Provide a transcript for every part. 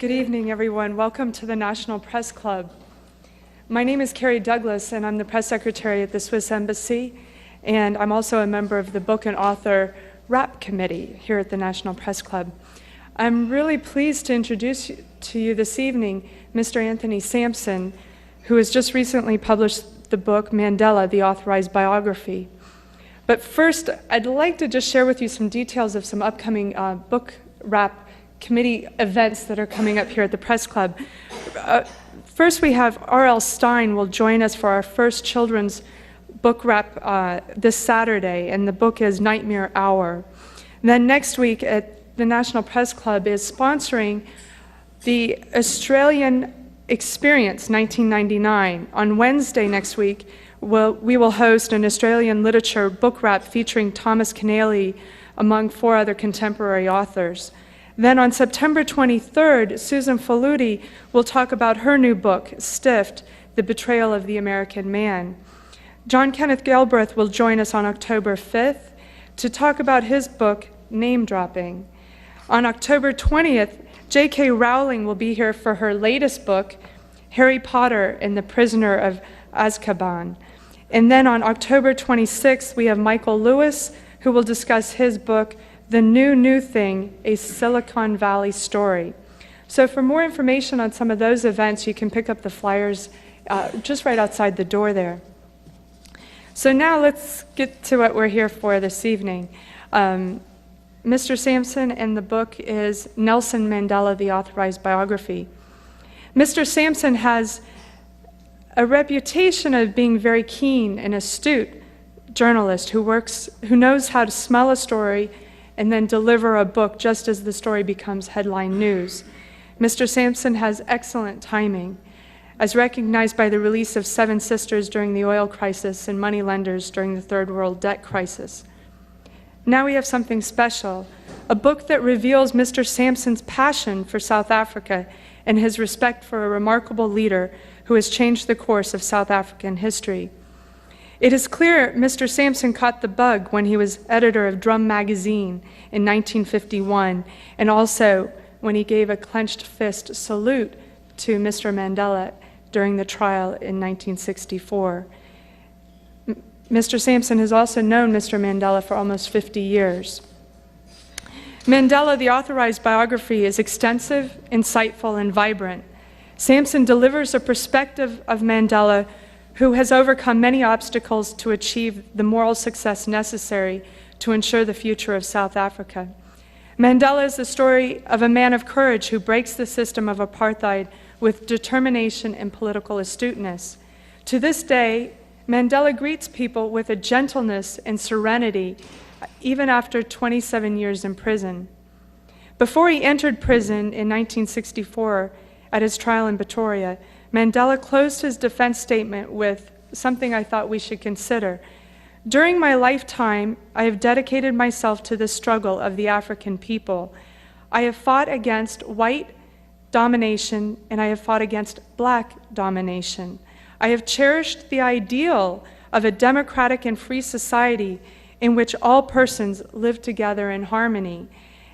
Good evening, everyone. Welcome to the National Press Club. My name is Carrie Douglas, and I'm the press secretary at the Swiss Embassy, and I'm also a member of the Book and Author Rap Committee here at the National Press Club. I'm really pleased to introduce to you this evening Mr. Anthony Sampson, who has just recently published the book Mandela, the authorized biography. But first, I'd like to just share with you some details of some upcoming book rap committee events that are coming up here at the Press Club. First, we have R.L. Stine will join us for our first children's book wrap this Saturday, and the book is Nightmare Hour. Then next week at the National Press Club is sponsoring the Australian Experience 1999. On Wednesday next week, we will host an Australian literature book wrap featuring Thomas Keneally among 4 other contemporary authors. Then on September 23rd, Susan Faludi will talk about her new book, Stiffed, The Betrayal of the American Man. John Kenneth Galbraith will join us on October 5th to talk about his book, Name Dropping. On October 20th, J.K. Rowling will be here for her latest book, Harry Potter and the Prisoner of Azkaban. And then on October 26th, we have Michael Lewis, who will discuss his book, The New Thing, A Silicon Valley Story. So for more information on some of those events, you can pick up the flyers just right outside the door there. So now let's get to what we're here for this evening. Mr. Sampson, and the book is Nelson Mandela, the authorized biography. Mr. Sampson has a reputation of being very keen and astute journalist who knows how to smell a story and then deliver a book just as the story becomes headline news. Mr. Sampson has excellent timing, as recognized by the release of 7 Sisters during the oil crisis and Moneylenders during the Third World debt crisis. Now we have something special, a book that reveals Mr. Sampson's passion for South Africa and his respect for a remarkable leader who has changed the course of South African history. It is clear Mr. Sampson caught the bug when he was editor of Drum magazine in 1951, and also when he gave a clenched fist salute to Mr. Mandela during the trial in 1964. Mr. Sampson has also known Mr. Mandela for almost 50 years. Mandela, the authorized biography, is extensive, insightful, and vibrant. Sampson delivers a perspective of Mandela, who has overcome many obstacles to achieve the moral success necessary to ensure the future of South Africa. Mandela is the story of a man of courage who breaks the system of apartheid with determination and political astuteness. To this day, Mandela greets people with a gentleness and serenity, even after 27 years in prison. Before he entered prison in 1964 at his trial in Pretoria, Mandela closed his defense statement with something I thought we should consider. During my lifetime, I have dedicated myself to the struggle of the African people. I have fought against white domination, and I have fought against black domination. I have cherished the ideal of a democratic and free society in which all persons live together in harmony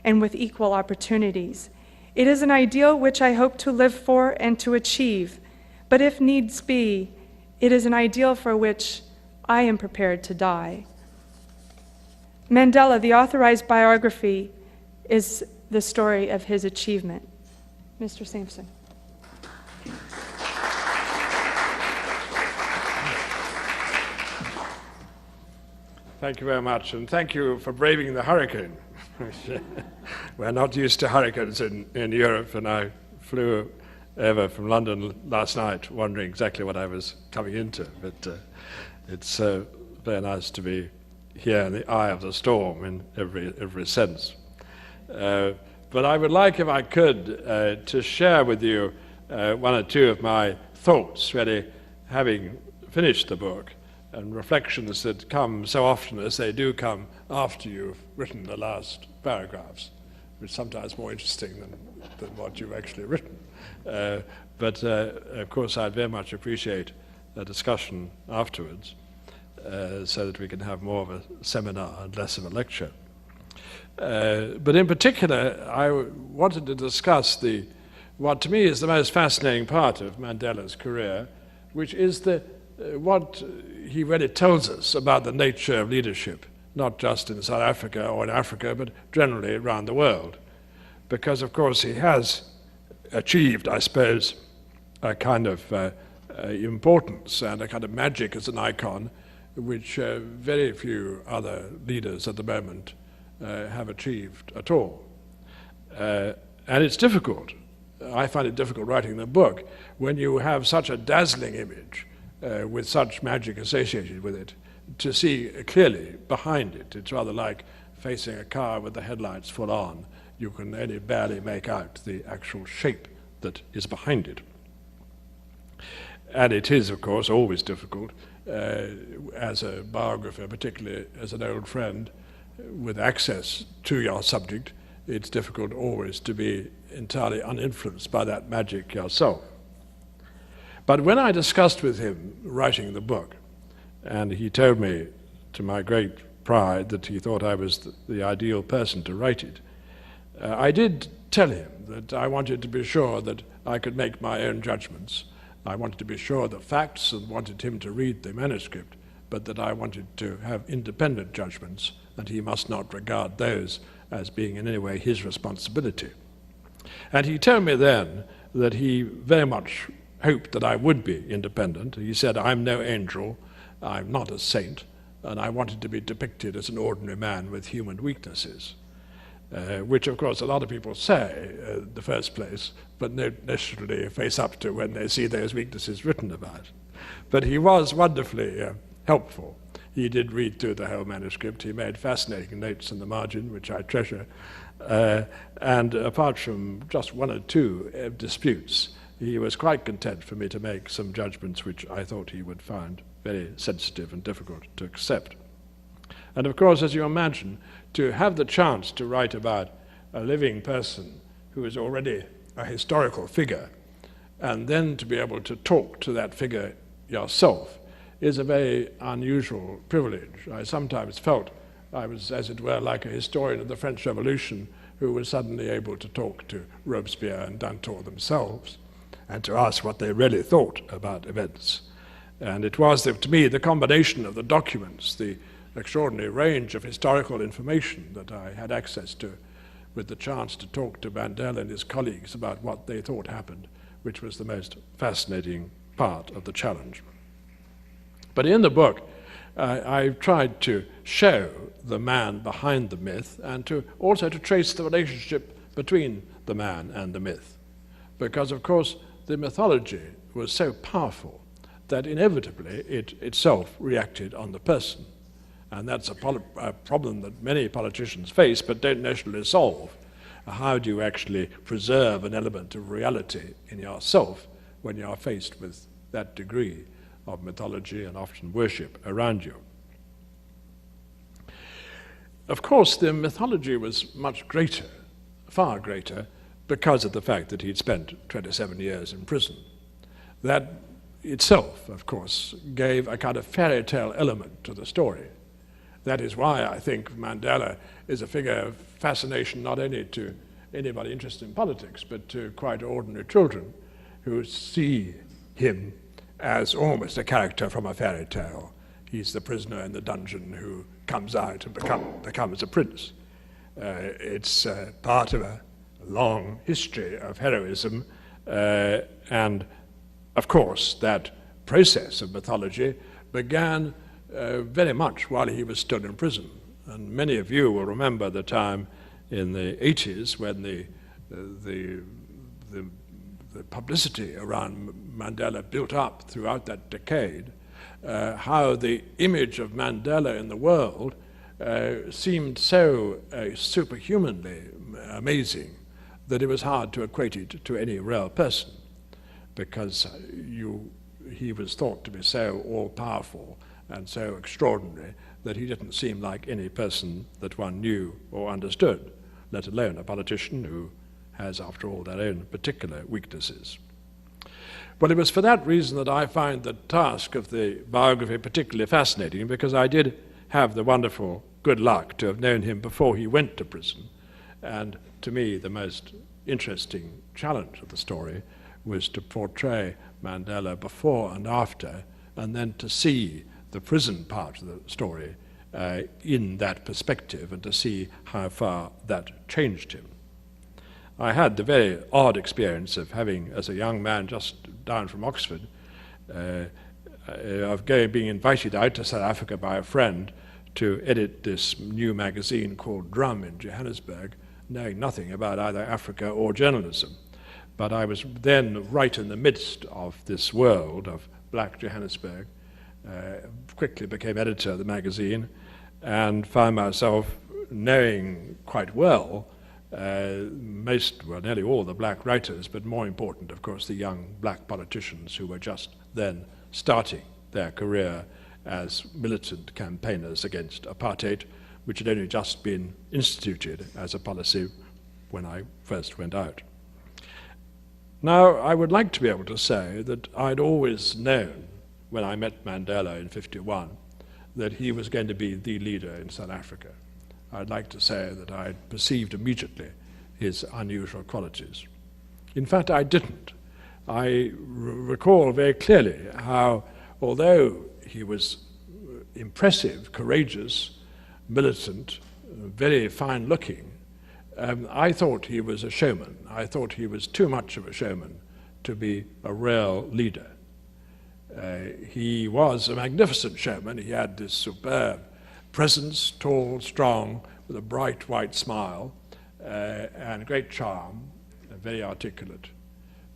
and with equal opportunities. It is an ideal which I hope to live for and to achieve. But if needs be, it is an ideal for which I am prepared to die. Mandela, the authorized biography, is the story of his achievement. Mr. Sampson. Thank you very much, and thank you for braving the hurricane. We're not used to hurricanes in Europe, and I flew over from London last night, wondering exactly what I was coming into. But it's very nice to be here in the eye of the storm in every sense. But I would like, if I could, to share with you 1 or 2 of my thoughts, really, having finished the book, and reflections that come so often as they do come after you've written the last paragraphs, which is sometimes more interesting than what you've actually written. But of course, I'd very much appreciate a discussion afterwards so that we can have more of a seminar and less of a lecture. But in particular, I wanted to discuss the what to me is the most fascinating part of Mandela's career, which is what he really tells us about the nature of leadership, not just in South Africa or in Africa, but generally around the world. Because, of course, he has achieved, I suppose, a kind of importance and a kind of magic as an icon, which very few other leaders at the moment have achieved at all. And it's difficult. I find it difficult writing the book when you have such a dazzling image with such magic associated with it to see clearly behind it. It's rather like facing a car with the headlights full on. You can only barely make out the actual shape that is behind it. And it is, of course, always difficult as a biographer, particularly as an old friend with access to your subject. It's difficult always to be entirely uninfluenced by that magic yourself. But when I discussed with him writing the book, and he told me, to my great pride, that he thought I was the ideal person to write it, I did tell him that I wanted to be sure that I could make my own judgments. I wanted to be sure of the facts and wanted him to read the manuscript, but that I wanted to have independent judgments, and he must not regard those as being in any way his responsibility. And he told me then that he very much hoped that I would be independent. He said, "I'm no angel, I'm not a saint, and I wanted to be depicted as an ordinary man with human weaknesses," which, of course, a lot of people say in the first place, but don't necessarily face up to when they see those weaknesses written about. But he was wonderfully helpful. He did read through the whole manuscript. He made fascinating notes in the margin, which I treasure. And apart from just one or two disputes, he was quite content for me to make some judgments which I thought he would find very sensitive and difficult to accept. And of course, as you imagine, to have the chance to write about a living person who is already a historical figure, and then to be able to talk to that figure yourself, is a very unusual privilege. I sometimes felt I was, as it were, like a historian of the French Revolution who was suddenly able to talk to Robespierre and Danton themselves and to ask what they really thought about events. And it was, to me, the combination of the documents, the extraordinary range of historical information that I had access to, with the chance to talk to Mandela and his colleagues about what they thought happened, which was the most fascinating part of the challenge. But in the book, I've tried to show the man behind the myth and also to trace the relationship between the man and the myth. Because, of course, the mythology was so powerful that inevitably it itself reacted on the person. And that's a problem that many politicians face but don't necessarily solve. How do you actually preserve an element of reality in yourself when you are faced with that degree of mythology and often worship around you? Of course, the mythology was much greater, far greater, because of the fact that he'd spent 27 years in prison. That itself, of course, gave a kind of fairy tale element to the story. That is why I think Mandela is a figure of fascination not only to anybody interested in politics, but to quite ordinary children who see him as almost a character from a fairy tale. He's the prisoner in the dungeon who comes out and becomes a prince. It's part of a long history of heroism, and of course that process of mythology began very much while he was still in prison. And many of you will remember the time in the 80s when the publicity around Mandela built up throughout that decade, how the image of Mandela in the world seemed so superhumanly amazing that it was hard to equate it to any real person, because he was thought to be so all-powerful and so extraordinary that he didn't seem like any person that one knew or understood, let alone a politician who has, after all, their own particular weaknesses. But it was for that reason that I find the task of the biography particularly fascinating, because I did have the wonderful good luck to have known him before he went to prison. And to me, the most interesting challenge of the story was to portray Mandela before and after, and then to see the prison part of the story in that perspective and to see how far that changed him. I had the very odd experience of having, as a young man just down from Oxford, being invited out to South Africa by a friend to edit this new magazine called Drum in Johannesburg, knowing nothing about either Africa or journalism. But I was then right in the midst of this world of black Johannesburg, quickly became editor of the magazine, and found myself knowing quite well nearly all the black writers, but more important, of course, the young black politicians who were just then starting their career as militant campaigners against apartheid, which had only just been instituted as a policy when I first went out. Now, I would like to be able to say that I'd always known, when I met Mandela in '51, that he was going to be the leader in South Africa. I'd like to say that I perceived immediately his unusual qualities. In fact, I didn't. I recall very clearly how, although he was impressive, courageous, militant, very fine-looking, I thought he was a showman. I thought he was too much of a showman to be a real leader. He was a magnificent showman. He had this superb presence, tall, strong, with a bright white smile, and great charm, very articulate.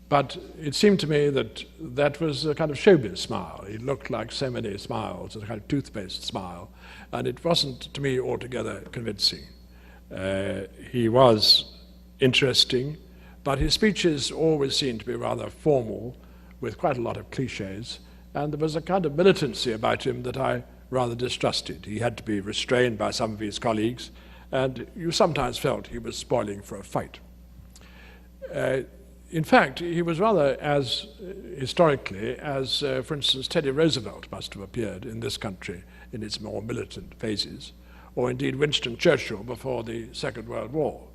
But it seemed to me that that was a kind of showbiz smile. It looked like so many smiles, a kind of toothpaste smile, and it wasn't, to me, altogether convincing. He was interesting, but his speeches always seemed to be rather formal, with quite a lot of cliches, and there was a kind of militancy about him that I rather distrusted. He had to be restrained by some of his colleagues, and you sometimes felt he was spoiling for a fight. In fact, he was rather as historically as, for instance, Teddy Roosevelt must have appeared in this country in its more militant phases, or indeed Winston Churchill before the Second World War,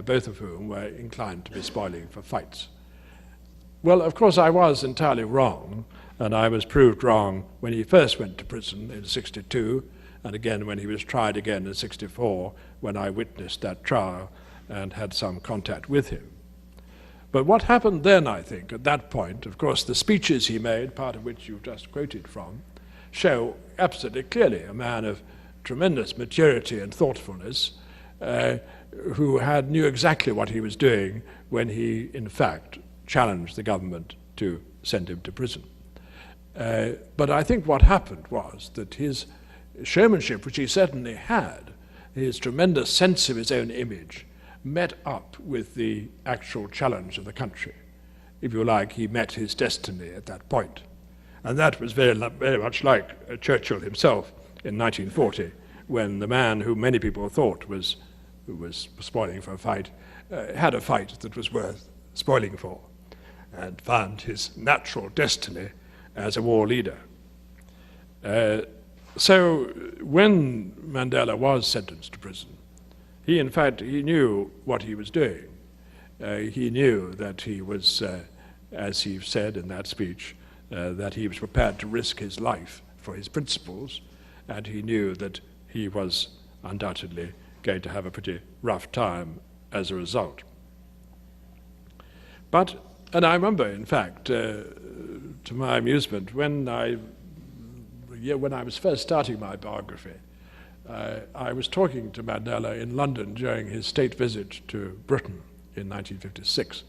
both of whom were inclined to be spoiling for fights. Well, of course, I was entirely wrong, and I was proved wrong when he first went to prison in '62, and again when he was tried again in '64, when I witnessed that trial and had some contact with him. But what happened then, I think, at that point, of course, the speeches he made, part of which you've just quoted from, show absolutely clearly a man of tremendous maturity and thoughtfulness, who knew exactly what he was doing when he, in fact, challenged the government to send him to prison. But I think what happened was that his showmanship, which he certainly had, his tremendous sense of his own image, met up with the actual challenge of the country. If you like, he met his destiny at that point. And that was very, very much like Churchill himself in 1940, when the man who many people thought who was spoiling for a fight, had a fight that was worth spoiling for, and found his natural destiny as a war leader. So when Mandela was sentenced to prison, he knew what he was doing. He knew that he was, as he said in that speech, that he was prepared to risk his life for his principles, and he knew that he was undoubtedly going to have a pretty rough time as a result. And I remember, in fact, to my amusement, when I was first starting my biography, I was talking to Mandela in London during his state visit to Britain in 1996,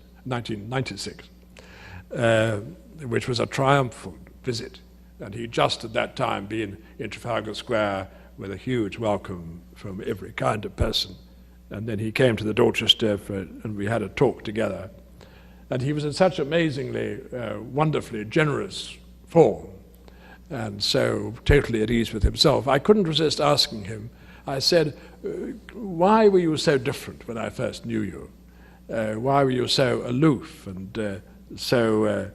which was a triumphal visit. And he'd just at that time been in Trafalgar Square with a huge welcome from every kind of person. And then he came to the Dorchester and we had a talk together. And he was in such amazingly, wonderfully generous form, and so totally at ease with himself. I couldn't resist asking him. I said, why were you so different when I first knew you? Why were you so aloof and so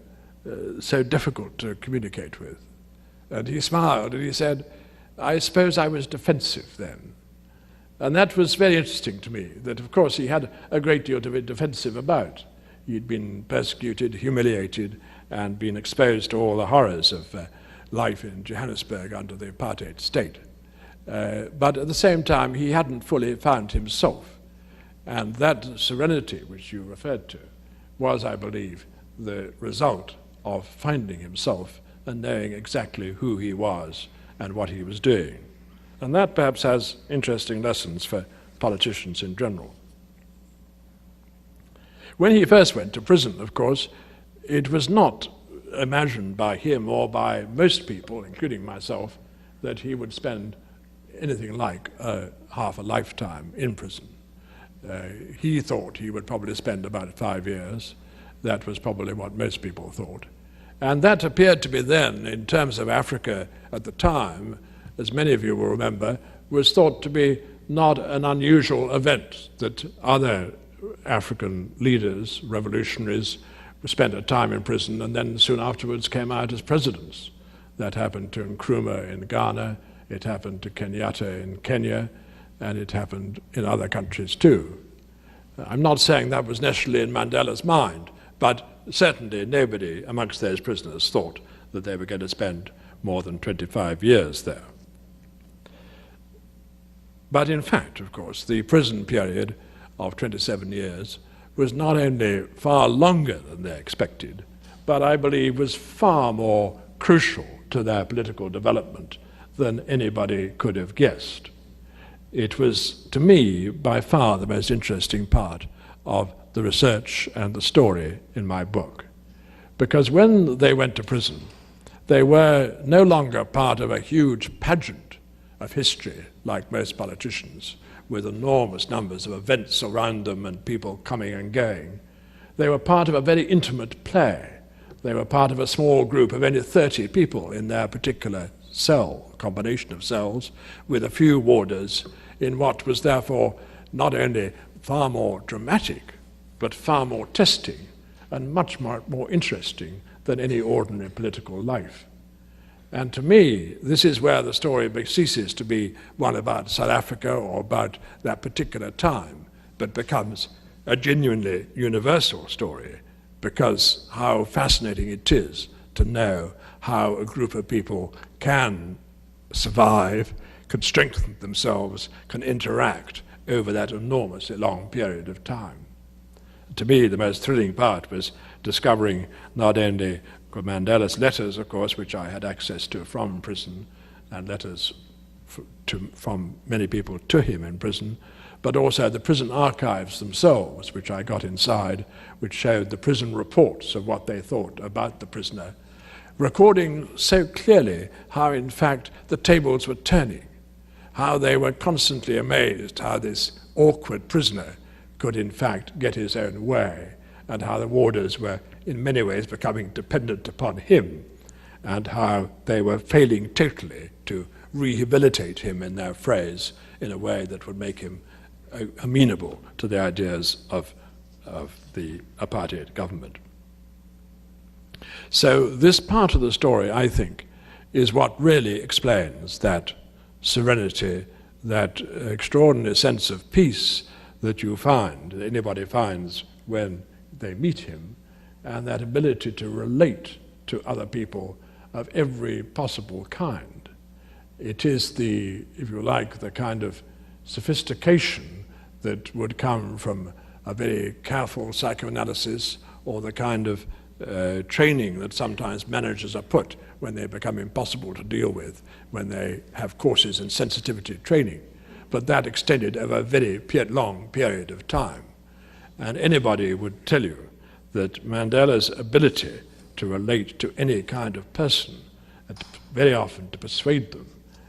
difficult to communicate with? And he smiled and he said, I suppose I was defensive then. And that was very interesting to me, that of course he had a great deal to be defensive about. He'd been persecuted, humiliated, and been exposed to all the horrors of life in Johannesburg under the apartheid state. But at the same time, he hadn't fully found himself. And that serenity which you referred to was, I believe, the result of finding himself and knowing exactly who he was and what he was doing. And that perhaps has interesting lessons for politicians in general. When he first went to prison, of course, it was not imagined by him or by most people, including myself, that he would spend anything like half a lifetime in prison. He thought he would probably spend about 5 years. That was probably what most people thought. And that appeared to be then, in terms of Africa at the time, as many of you will remember, was thought to be not an unusual event, that other African leaders, revolutionaries, spent a time in prison and then soon afterwards came out as presidents. That happened to Nkrumah in Ghana, it happened to Kenyatta in Kenya, and it happened in other countries too. I'm not saying that was necessarily in Mandela's mind, but certainly nobody amongst those prisoners thought that they were going to spend more than 25 years there. But in fact, of course, the prison period of 27 years was not only far longer than they expected, but I believe was far more crucial to their political development than anybody could have guessed. It was, to me, by far the most interesting part of the research and the story in my book. Because when they went to prison, they were no longer part of a huge pageant of history, like most politicians, with enormous numbers of events around them and people coming and going. They were part of a very intimate play. They were part of a small group of only 30 people in their particular cell, combination of cells, with a few warders, in what was therefore not only far more dramatic, but far more testing and much more interesting than any ordinary political life. And to me, this is where the story ceases to be one about South Africa or about that particular time, but becomes a genuinely universal story, because how fascinating it is to know how a group of people can survive, can strengthen themselves, can interact over that enormously long period of time. To me, the most thrilling part was discovering not only Mandela's letters, of course, which I had access to from prison, and letters from many people to him in prison, but also the prison archives themselves, which I got inside, which showed the prison reports of what they thought about the prisoner, recording so clearly how, in fact, the tables were turning, how they were constantly amazed how this awkward prisoner could, in fact, get his own way, and how the warders were in many ways becoming dependent upon him, and how they were failing totally to rehabilitate him, in their phrase, in a way that would make him amenable to the ideas of the apartheid government. So this part of the story, I think, is what really explains that serenity, that extraordinary sense of peace that you find, that anybody finds when they meet him, and that ability to relate to other people of every possible kind. It is the, if you like, the kind of sophistication that would come from a very careful psychoanalysis, or the kind of training that sometimes managers are put when they become impossible to deal with, when they have courses in sensitivity training. But that extended over a very long period of time. And anybody would tell you that Mandela's ability to relate to any kind of person, and very often to persuade them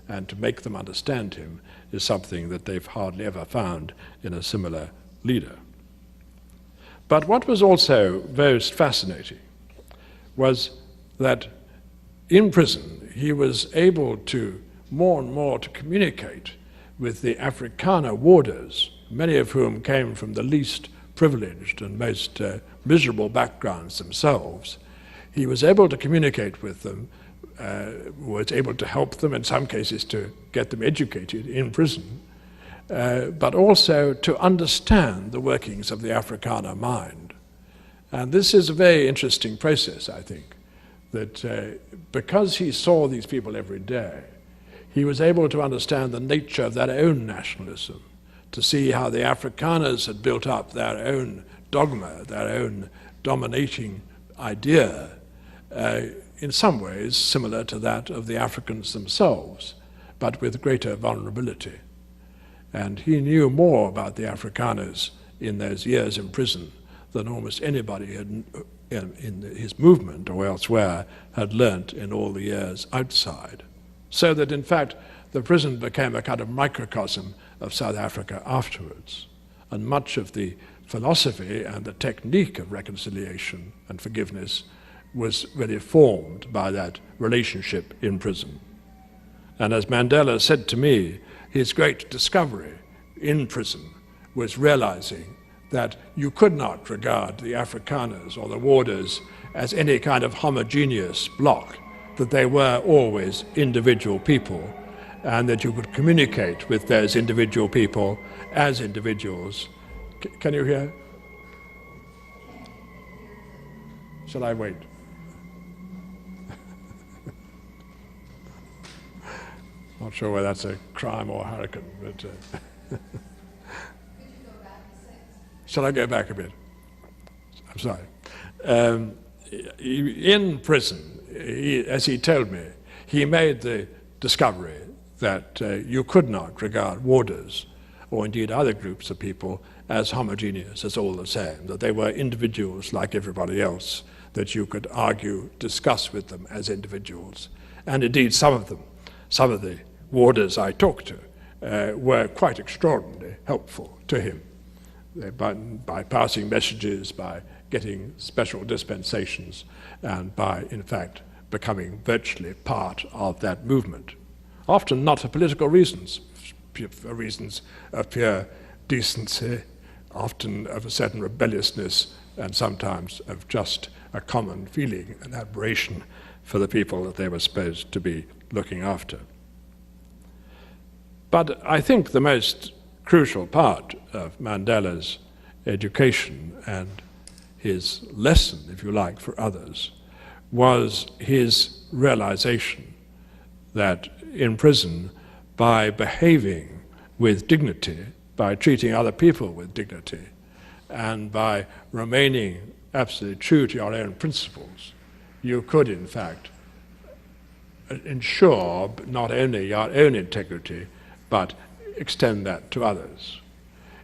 and to make them understand him, is something that they've hardly ever found in a similar leader. But what was also most fascinating was that in prison he was able to more and more to communicate with the Afrikaner warders, many of whom came from the least privileged and most miserable backgrounds themselves. He was able to communicate with them, was able to help them, in some cases to get them educated in prison, but also to understand the workings of the Afrikaner mind. And this is a very interesting process, I think, that because he saw these people every day, he was able to understand the nature of their own nationalism, to see how the Afrikaners had built up their own dogma, their own dominating idea, in some ways similar to that of the Africans themselves, but with greater vulnerability. And he knew more about the Afrikaners in those years in prison than almost anybody had, in his movement or elsewhere had learnt in all the years outside. So that in fact the prison became a kind of microcosm of South Africa afterwards. And much of the philosophy and the technique of reconciliation and forgiveness was really formed by that relationship in prison. And as Mandela said to me, his great discovery in prison was realizing that you could not regard the Afrikaners or the warders as any kind of homogeneous block, that they were always individual people, and that you could communicate with those individual people as individuals. Can you hear? Shall I wait? Not sure whether that's a crime or a hurricane, but shall I go back a bit? I'm sorry. In prison, as he told me, he made the discovery that you could not regard warders, or indeed other groups of people, as homogeneous, as all the same, that they were individuals like everybody else, that you could argue, discuss with them as individuals. And indeed some of the warders I talked to were quite extraordinarily helpful to him by passing messages, by getting special dispensations, and by, in fact, becoming virtually part of that movement. Often not for political reasons, for reasons of pure decency, often of a certain rebelliousness, and sometimes of just a common feeling and admiration for the people that they were supposed to be looking after. But I think the most crucial part of Mandela's education and his lesson, if you like, for others, was his realization that in prison, by behaving with dignity, by treating other people with dignity, and by remaining absolutely true to your own principles, you could, in fact, ensure not only your own integrity, but extend that to others.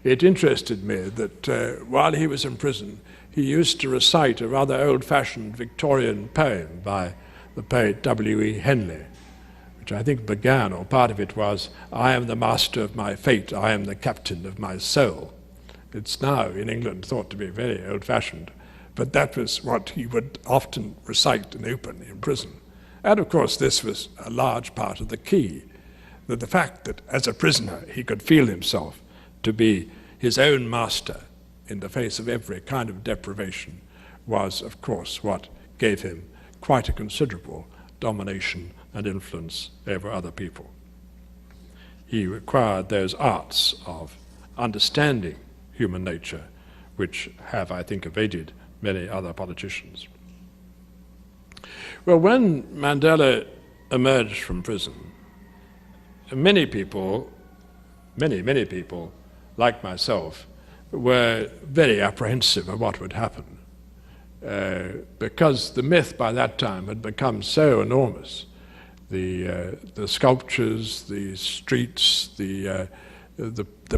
It interested me that while he was in prison, he used to recite a rather old-fashioned Victorian poem by the poet W.E. Henley, which I think began, or part of it was, "I am the master of my fate, I am the captain of my soul." It's now in England thought to be very old-fashioned, but that was what he would often recite and open in prison. And of course this was a large part of the key, that the fact that as a prisoner he could feel himself to be his own master in the face of every kind of deprivation was, of course, what gave him quite a considerable domination and influence over other people. He required those arts of understanding human nature, which have, I think, evaded many other politicians. Well, when Mandela emerged from prison, many people, like myself, were very apprehensive of what would happen, because the myth by that time had become so enormous. The sculptures, the streets, the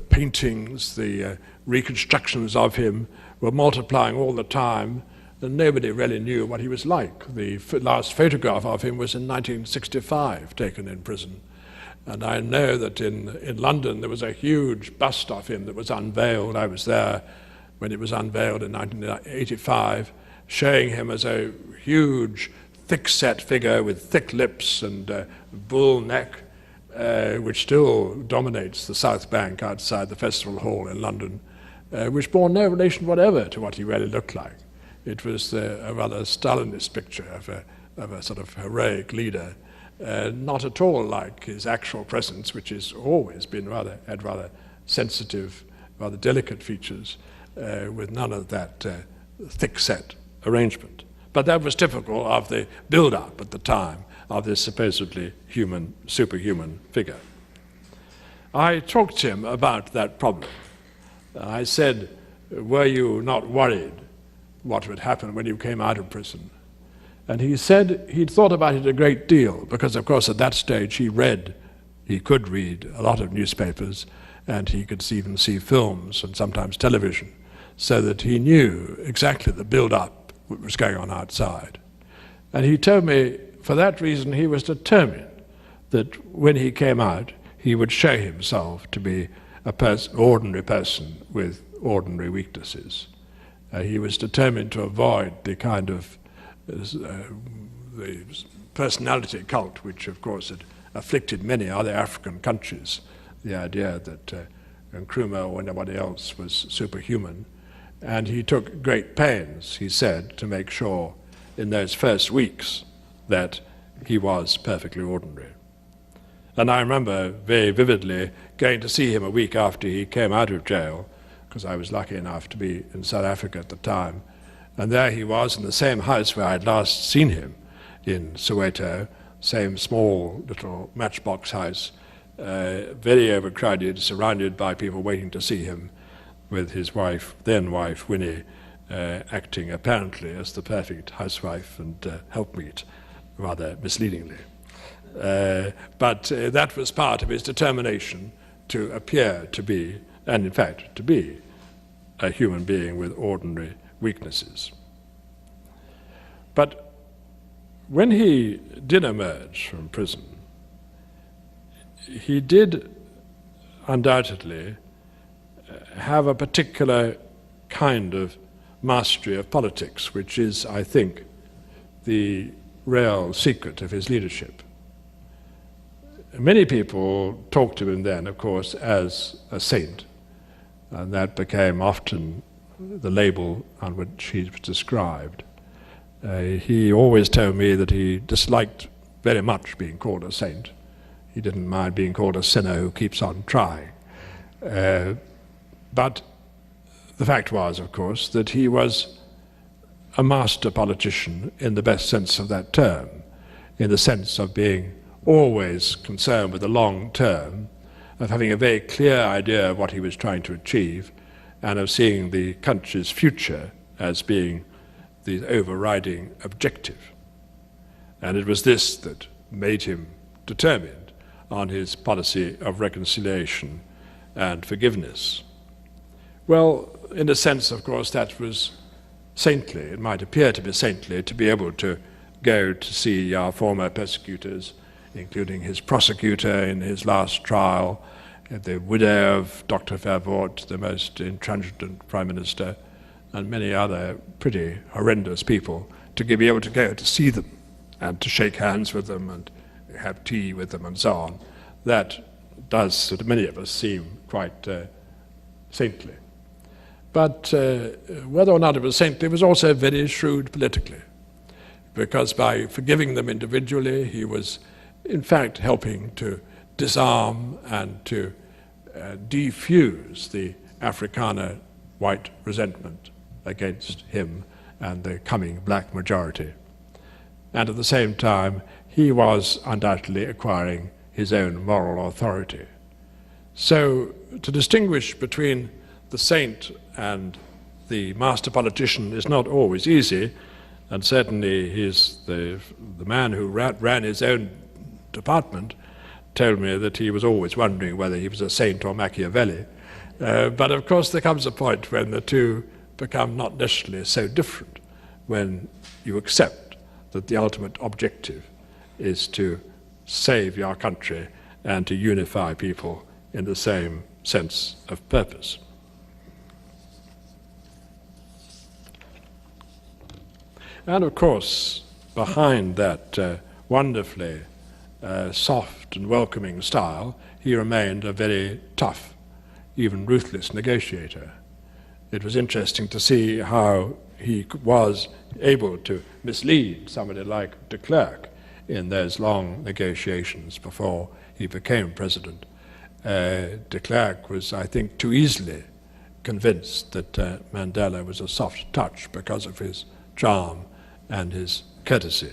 paintings, the reconstructions of him were multiplying all the time, and nobody really knew what he was like. The last photograph of him was in 1965, taken in prison. And I know that in London there was a huge bust of him that was unveiled. I was there when it was unveiled in 1985, showing him as a huge, thick-set figure with thick lips and bull neck, which still dominates the South Bank outside the Festival Hall in London, which bore no relation whatever to what he really looked like. It was a rather Stalinist picture of a sort of heroic leader, not at all like his actual presence, which has always been rather sensitive, rather delicate features, with none of that thick-set arrangement. But that was typical of the build-up at the time of this supposedly superhuman figure. I talked to him about that problem. I said, were you not worried what would happen when you came out of prison? And he said he'd thought about it a great deal, because of course at that stage he could read a lot of newspapers, and he could even see films and sometimes television, so that he knew exactly the build-up that was going on outside. And he told me for that reason he was determined that when he came out he would show himself to be an ordinary person with ordinary weaknesses. He was determined to avoid the kind of the personality cult which of course had afflicted many other African countries, the idea that Nkrumah or anybody else was superhuman. And he took great pains, he said, to make sure in those first weeks that he was perfectly ordinary. And I remember very vividly going to see him a week after he came out of jail, because I was lucky enough to be in South Africa at the time. And there he was in the same house where I'd last seen him in Soweto, same small little matchbox house, very overcrowded, surrounded by people waiting to see him, with his wife, then wife, Winnie, acting apparently as the perfect housewife and helpmate, rather misleadingly. But that was part of his determination to appear to be, and in fact to be, a human being with ordinary weaknesses. But when he did emerge from prison, he did undoubtedly have a particular kind of mastery of politics, which is, I think, the real secret of his leadership. Many people talked to him then, of course, as a saint, and that became often the label on which he was described. He always told me that he disliked very much being called a saint. He didn't mind being called a sinner who keeps on trying. But the fact was, of course, that he was a master politician in the best sense of that term, in the sense of being always concerned with the long term, of having a very clear idea of what he was trying to achieve, and of seeing the country's future as being the overriding objective. And it was this that made him determined on his policy of reconciliation and forgiveness. Well, in a sense, of course, that was saintly. It might appear to be saintly to be able to go to see our former persecutors, including his prosecutor in his last trial, the widow of Dr. Verwoerd, the most intransigent prime minister, and many other pretty horrendous people, to be able to go to see them and to shake hands with them and have tea with them and so on. That does, to many of us, seem quite saintly. But whether or not it was saintly, it was also very shrewd politically, because by forgiving them individually, he was in fact helping to disarm and to defuse the Afrikaner white resentment against him and the coming black majority. And at the same time, he was undoubtedly acquiring his own moral authority. So to distinguish between the saint and the master politician is not always easy, and certainly the man who ran his own department told me that he was always wondering whether he was a saint or Machiavelli. But of course there comes a point when the two become not necessarily so different, when you accept that the ultimate objective is to save your country and to unify people in the same sense of purpose. And of course, behind that wonderfully soft and welcoming style, he remained a very tough, even ruthless negotiator. It was interesting to see how he was able to mislead somebody like de Klerk in those long negotiations before he became president, de Klerk was, I think, too easily convinced that Mandela was a soft touch because of his charm and his courtesy.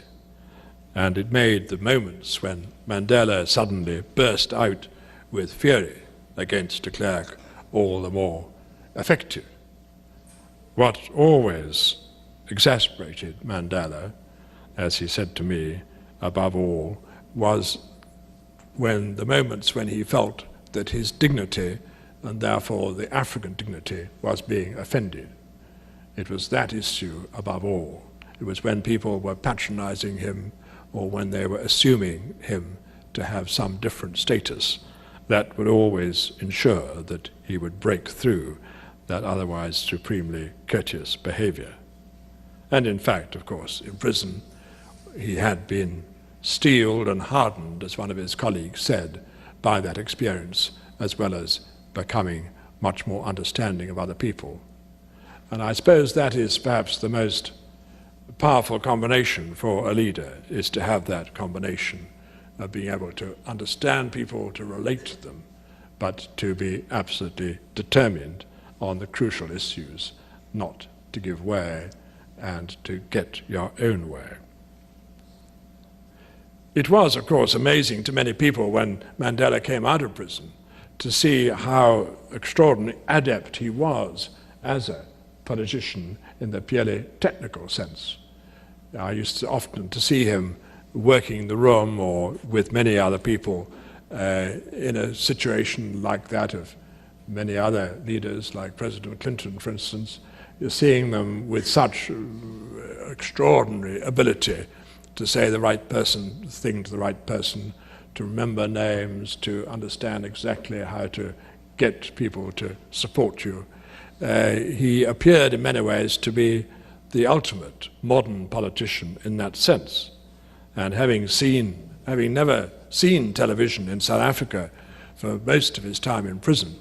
And it made the moments when Mandela suddenly burst out with fury against de Klerk all the more effective. What always exasperated Mandela, as he said to me, above all, was when the moments when he felt that his dignity, and therefore the African dignity, was being offended. It was that issue above all. It was when people were patronizing him or when they were assuming him to have some different status that would always ensure that he would break through that otherwise supremely courteous behavior. And in fact, of course, in prison, he had been steeled and hardened, as one of his colleagues said, by that experience, as well as becoming much more understanding of other people. And I suppose that is perhaps the most powerful combination for a leader, is to have that combination of being able to understand people, to relate to them, but to be absolutely determined on the crucial issues, not to give way and to get your own way. It was, of course, amazing to many people when Mandela came out of prison to see how extraordinarily adept he was as a politician in the purely technical sense. I used to often to see him working the room or with many other people in a situation like that of many other leaders, like President Clinton, for instance. You're seeing them with such extraordinary ability to say the right thing to the right person, to remember names, to understand exactly how to get people to support you. He appeared in many ways to be the ultimate modern politician in that sense. And having never seen television in South Africa for most of his time in prison,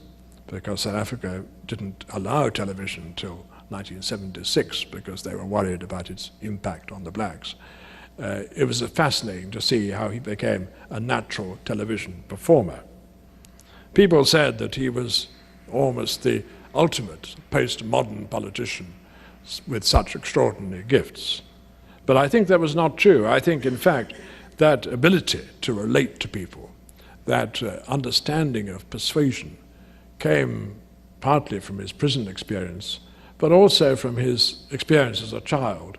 because South Africa didn't allow television until 1976 because they were worried about its impact on the blacks. It was fascinating to see how he became a natural television performer. People said that he was almost the ultimate postmodern politician with such extraordinary gifts. But I think that was not true. I think, in fact, that ability to relate to people, that understanding of persuasion, came partly from his prison experience, but also from his experience as a child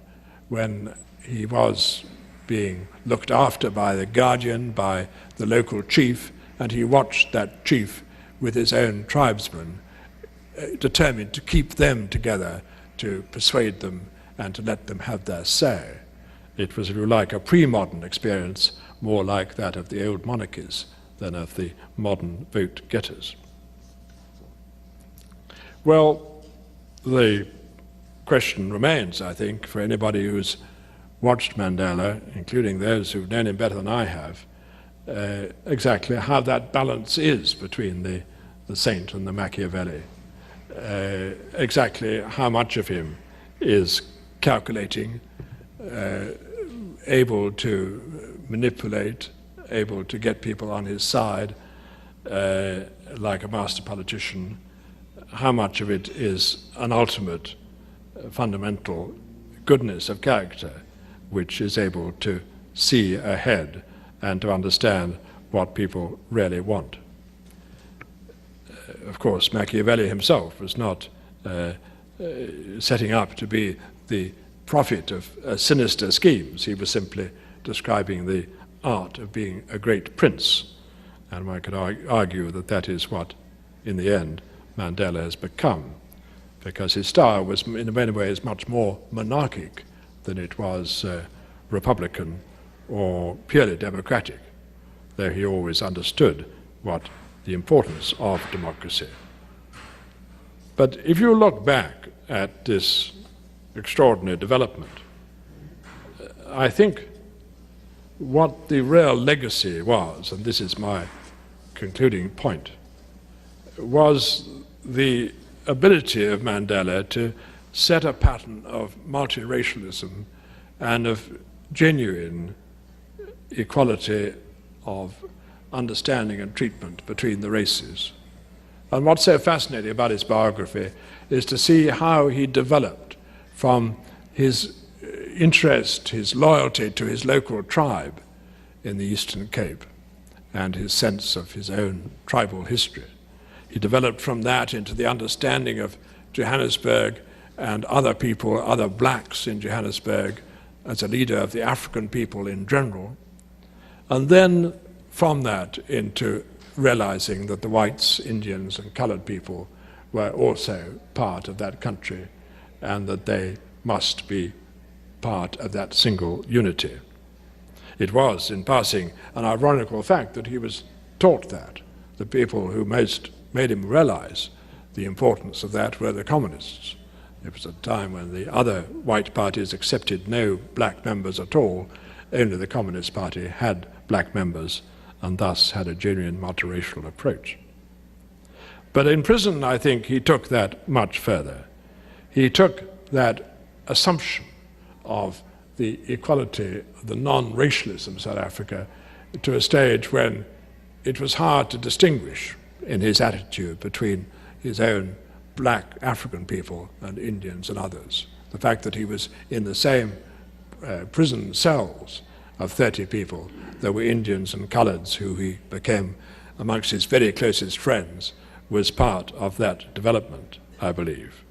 when he was being looked after by the guardian, by the local chief, and he watched that chief with his own tribesmen, determined to keep them together, to persuade them and to let them have their say. It was, if you like, a pre-modern experience, more like that of the old monarchies than of the modern vote-getters. Well, the question remains, I think, for anybody who's watched Mandela, including those who've known him better than I have, exactly how that balance is between the saint and the Machiavelli. Exactly how much of him is calculating, able to manipulate, able to get people on his side, like a master politician. How much of it is an ultimate, fundamental goodness of character, which is able to see ahead and to understand what people really want. Of course, Machiavelli himself was not setting up to be the prophet of sinister schemes. He was simply describing the art of being a great prince. And one could argue that that is what, in the end, Mandela has become, because his style was in many ways much more monarchic than it was republican or purely democratic, though he always understood what the importance of democracy. But if you look back at this extraordinary development, I think what the real legacy was, and this is my concluding point, was the ability of Mandela to set a pattern of multiracialism and of genuine equality of understanding and treatment between the races. And what's so fascinating about his biography is to see how he developed from his interest, his loyalty to his local tribe in the Eastern Cape and his sense of his own tribal history. He developed from that into the understanding of Johannesburg and other people, other blacks in Johannesburg, as a leader of the African people in general, and then from that into realizing that the whites, Indians, and colored people were also part of that country and that they must be part of that single unity. It was, in passing, an ironical fact that he was taught that. The people who most made him realize the importance of that were the communists. It was a time when the other white parties accepted no black members at all. Only the Communist Party had black members and thus had a genuine multiracial approach. But in prison, I think he took that much further. He took that assumption of the equality, the non-racialism of South Africa, to a stage when it was hard to distinguish in his attitude between his own black African people and Indians and others. The fact that he was in the same prison cells of 30 people, there were Indians and coloreds who he became amongst his very closest friends, was part of that development, I believe.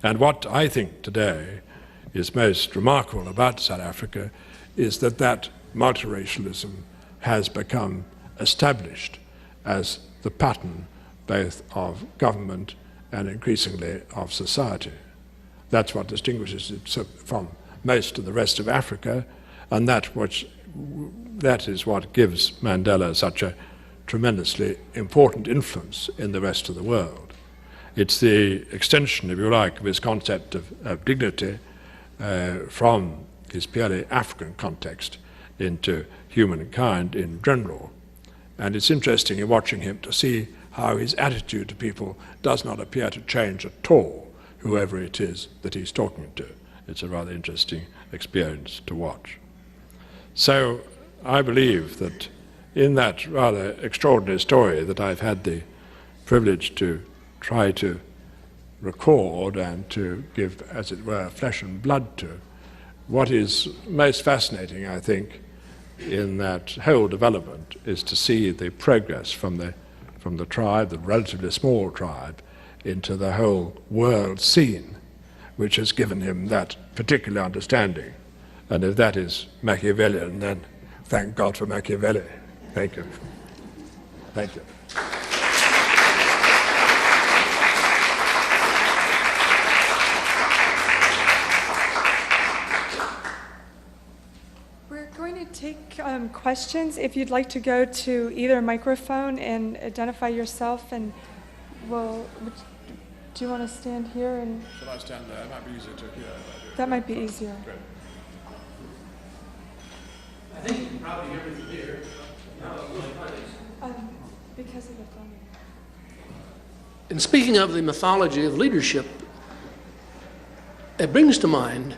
And what I think today is most remarkable about South Africa is that that multiracialism has become established as the pattern both of government and increasingly of society. That's what distinguishes it from most of the rest of Africa, and that is what gives Mandela such a tremendously important influence in the rest of the world. It's the extension, if you like, of his concept of dignity from his purely African context into humankind in general. And it's interesting in watching him to see how his attitude to people does not appear to change at all, whoever it is that he's talking to. It's a rather interesting experience to watch. So I believe that in that rather extraordinary story that I've had the privilege to try to record and to give, as it were, flesh and blood to, what is most fascinating, I think, in that whole development is to see the progress from the tribe, the relatively small tribe, into the whole world scene, which has given him that particular understanding. And if that is Machiavellian, then thank God for Machiavelli. Thank you. Thank you. We're going to take questions. If you'd like to go to either microphone and identify yourself, and do you want to stand here? And shall I stand there? It might be easier to hear. That might be easier. Great. I think you can probably hear me from here. Because of the phone. In speaking of the mythology of leadership, it brings to mind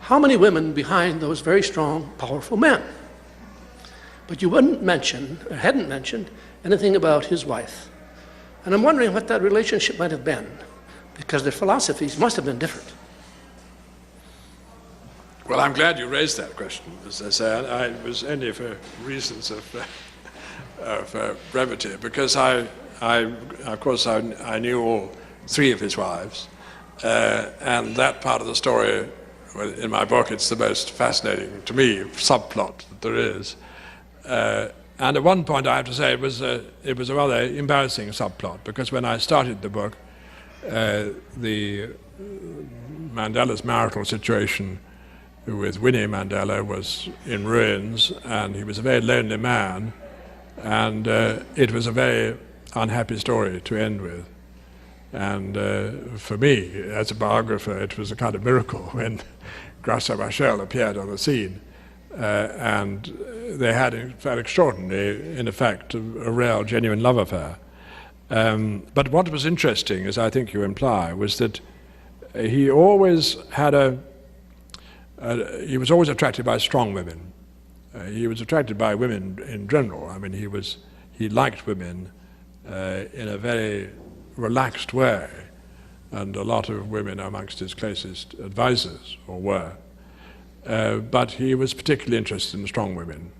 how many women behind those very strong, powerful men. But you hadn't mentioned anything about his wife. And I'm wondering what that relationship might have been, because their philosophies must have been different. Well, I'm glad you raised that question, as I say. It was only for reasons of brevity, because of course, I knew all three of his wives, and that part of the story, in my book, it's the most fascinating, to me, subplot that there is. And at one point, I have to say, it was a rather embarrassing subplot, because when I started the book, Mandela's marital situation with Winnie Mandela was in ruins, and he was a very lonely man, and it was a very unhappy story to end with. And for me, as a biographer, it was a kind of miracle when Graça Machel appeared on the scene, and they had, in fact, extraordinary, in effect, a real, genuine love affair. But what was interesting, as I think you imply, was that he always had he was always attracted by strong women. He was attracted by women in general. I mean, he liked women in a very relaxed way, and a lot of women amongst his closest advisors, or were. But he was particularly interested in strong women.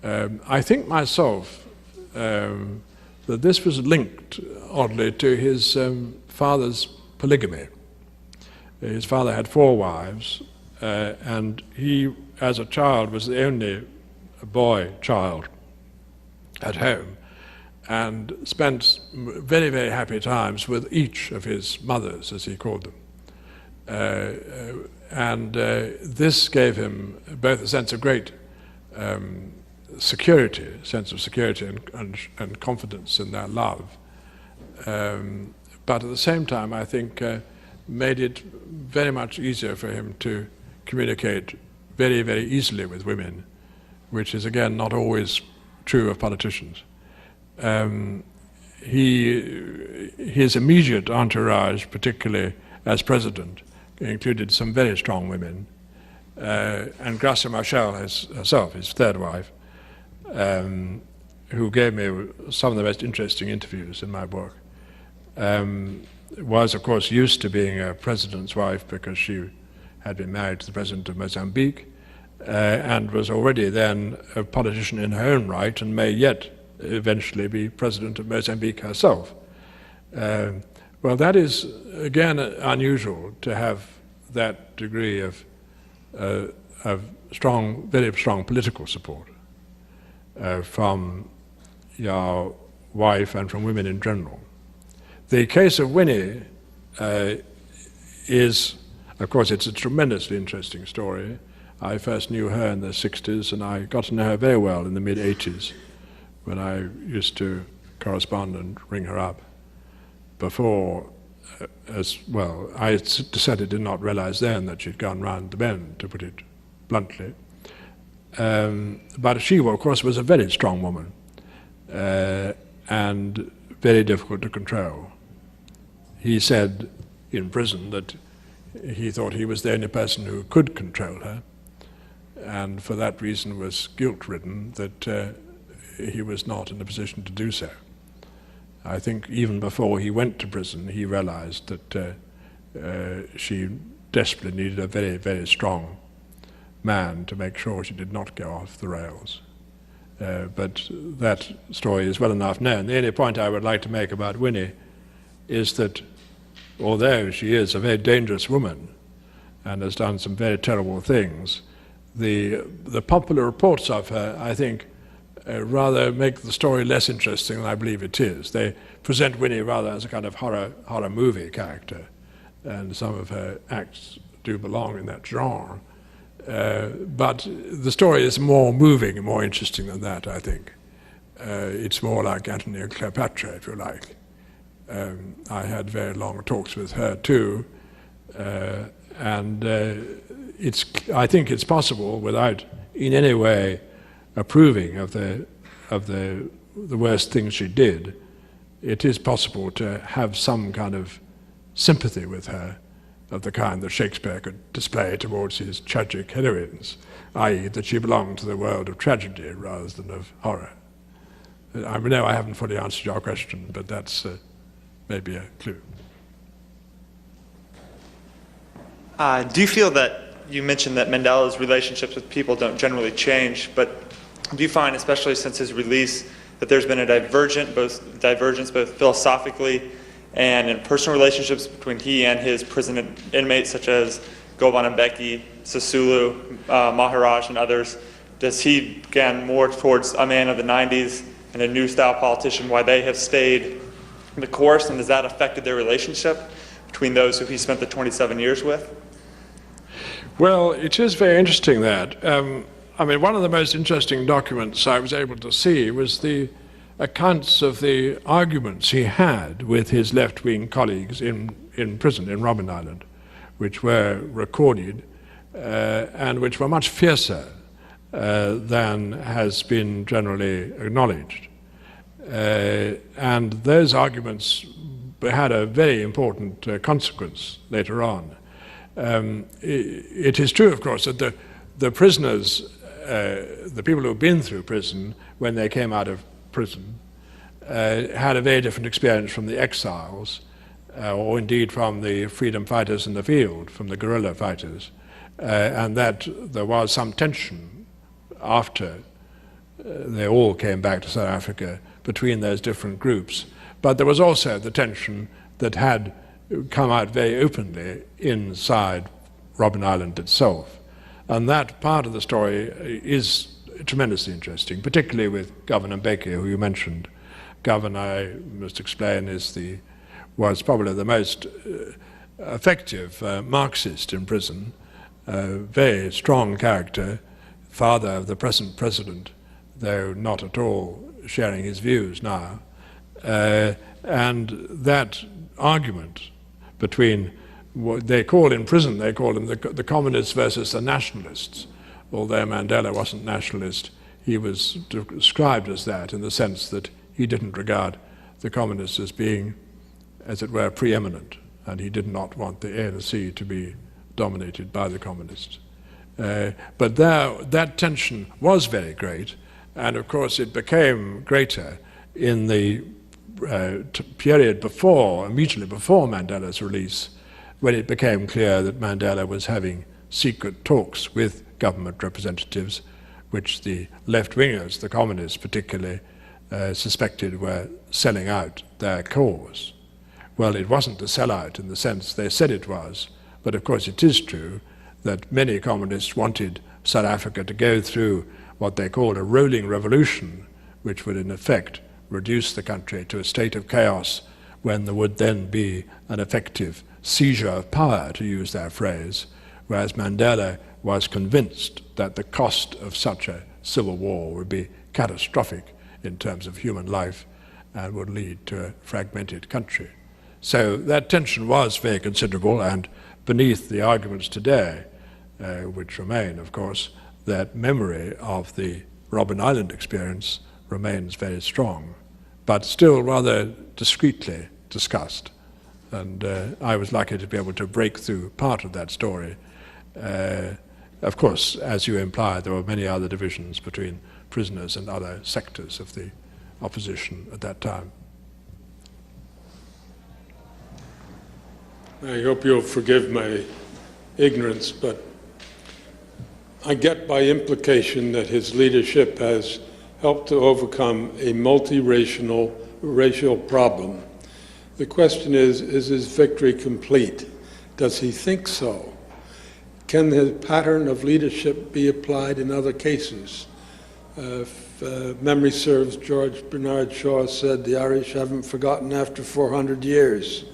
I think myself that this was linked, oddly, to his father's polygamy. His father had 4 wives, and he, as a child, was the only boy child at home, and spent very, very happy times with each of his mothers, as he called them. This gave him both a sense of great security, and confidence in their love. But at the same time, I think, made it very much easier for him to communicate very, very easily with women, which is, again, not always true of politicians. His immediate entourage, particularly as president, included some very strong women, and Graça Machel herself, his 3rd wife, who gave me some of the most interesting interviews in my book, was, of course, used to being a president's wife because she had been married to the president of Mozambique, and was already then a politician in her own right, and may yet eventually be president of Mozambique herself. Well, that is, again, unusual to have that degree of strong, very strong political support from your wife and from women in general. The case of Winnie is, of course, it's a tremendously interesting story. I first knew her in the 60s, and I got to know her very well in the mid-80s, when I used to correspond and ring her up. Before, as well, I certainly did not realize then that she'd gone round the bend, to put it bluntly. But she, of course, was a very strong woman, and very difficult to control. He said in prison that he thought he was the only person who could control her, and for that reason was guilt-ridden that he was not in a position to do so. I think even before he went to prison, he realized that she desperately needed a very, very strong man to make sure she did not go off the rails. But that story is well enough known. The only point I would like to make about Winnie is that although she is a very dangerous woman and has done some very terrible things, the popular reports of her, I think, rather make the story less interesting than I believe it is. They present Winnie rather as a kind of horror movie character, and some of her acts do belong in that genre. But the story is more moving and more interesting than that, I think. It's more like Antony and Cleopatra, if you like. I had very long talks with her too, and I think it's possible, without in any way approving of the worst things she did, it is possible to have some kind of sympathy with her, of the kind that Shakespeare could display towards his tragic heroines, i.e. that she belonged to the world of tragedy rather than of horror. I know I haven't fully answered your question, but that's maybe a clue. Do you feel that, you mentioned that Mandela's relationships with people don't generally change, but do you find, especially since his release, that there's been a divergence both philosophically and in personal relationships between he and his prison inmates, such as Govan Mbeki, Sisulu, Maharaj, and others? Does he, again, more towards a man of the 90s and a new style politician, why they have stayed the course, and has that affected their relationship between those who he spent the 27 years with? Well, it is very interesting that. I mean, one of the most interesting documents I was able to see was the accounts of the arguments he had with his left-wing colleagues in prison in Robben Island, which were recorded and which were much fiercer than has been generally acknowledged. And those arguments had a very important consequence later on. It is true, of course, that the prisoners the people who had been through prison, when they came out of prison, had a very different experience from the exiles, or indeed from the freedom fighters in the field, from the guerrilla fighters, and that there was some tension after they all came back to South Africa between those different groups. But there was also the tension that had come out very openly inside Robben Island itself. And that part of the story is tremendously interesting, particularly with Governor Mbeki, who you mentioned. Governor, I must explain, was probably the most effective Marxist in prison, very strong character, father of the present president, though not at all sharing his views now. And that argument between what they called in prison, they called them the communists versus the nationalists. Although Mandela wasn't nationalist, he was described as that in the sense that he didn't regard the communists as being, as it were, preeminent, and he did not want the ANC to be dominated by the communists. But that tension was very great, and of course it became greater in the period immediately before Mandela's release, when it became clear that Mandela was having secret talks with government representatives, which the left-wingers, the communists particularly, suspected were selling out their cause. Well, it wasn't a sellout in the sense they said it was, but of course it is true that many communists wanted South Africa to go through what they called a rolling revolution, which would in effect reduce the country to a state of chaos when there would then be an effective seizure of power, to use that phrase, whereas Mandela was convinced that the cost of such a civil war would be catastrophic in terms of human life and would lead to a fragmented country. So that tension was very considerable, and beneath the arguments today, which remain, of course, that memory of the Robben Island experience remains very strong, but still rather discreetly discussed. And I was lucky to be able to break through part of that story. Of course, as you imply, there were many other divisions between prisoners and other sectors of the opposition at that time. I hope you'll forgive my ignorance, but I get by implication that his leadership has helped to overcome a racial problem. The question is his victory complete? Does he think so? Can the pattern of leadership be applied in other cases? If memory serves, George Bernard Shaw said the Irish haven't forgotten after 400 years.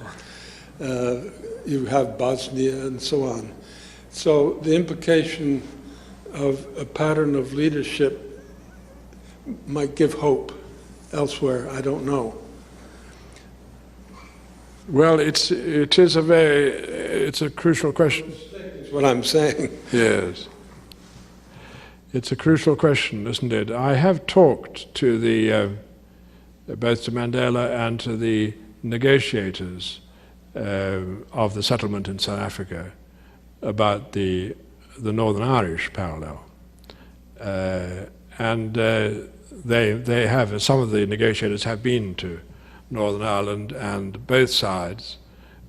You have Bosnia and so on. So the implication of a pattern of leadership might give hope elsewhere, I don't know. Well, it's a crucial question. That's what I'm saying. Yes. It's a crucial question, isn't it? I have talked to both to Mandela and to the negotiators of the settlement in South Africa about the Northern Irish parallel. And they have, some of the negotiators have been to Northern Ireland, and both sides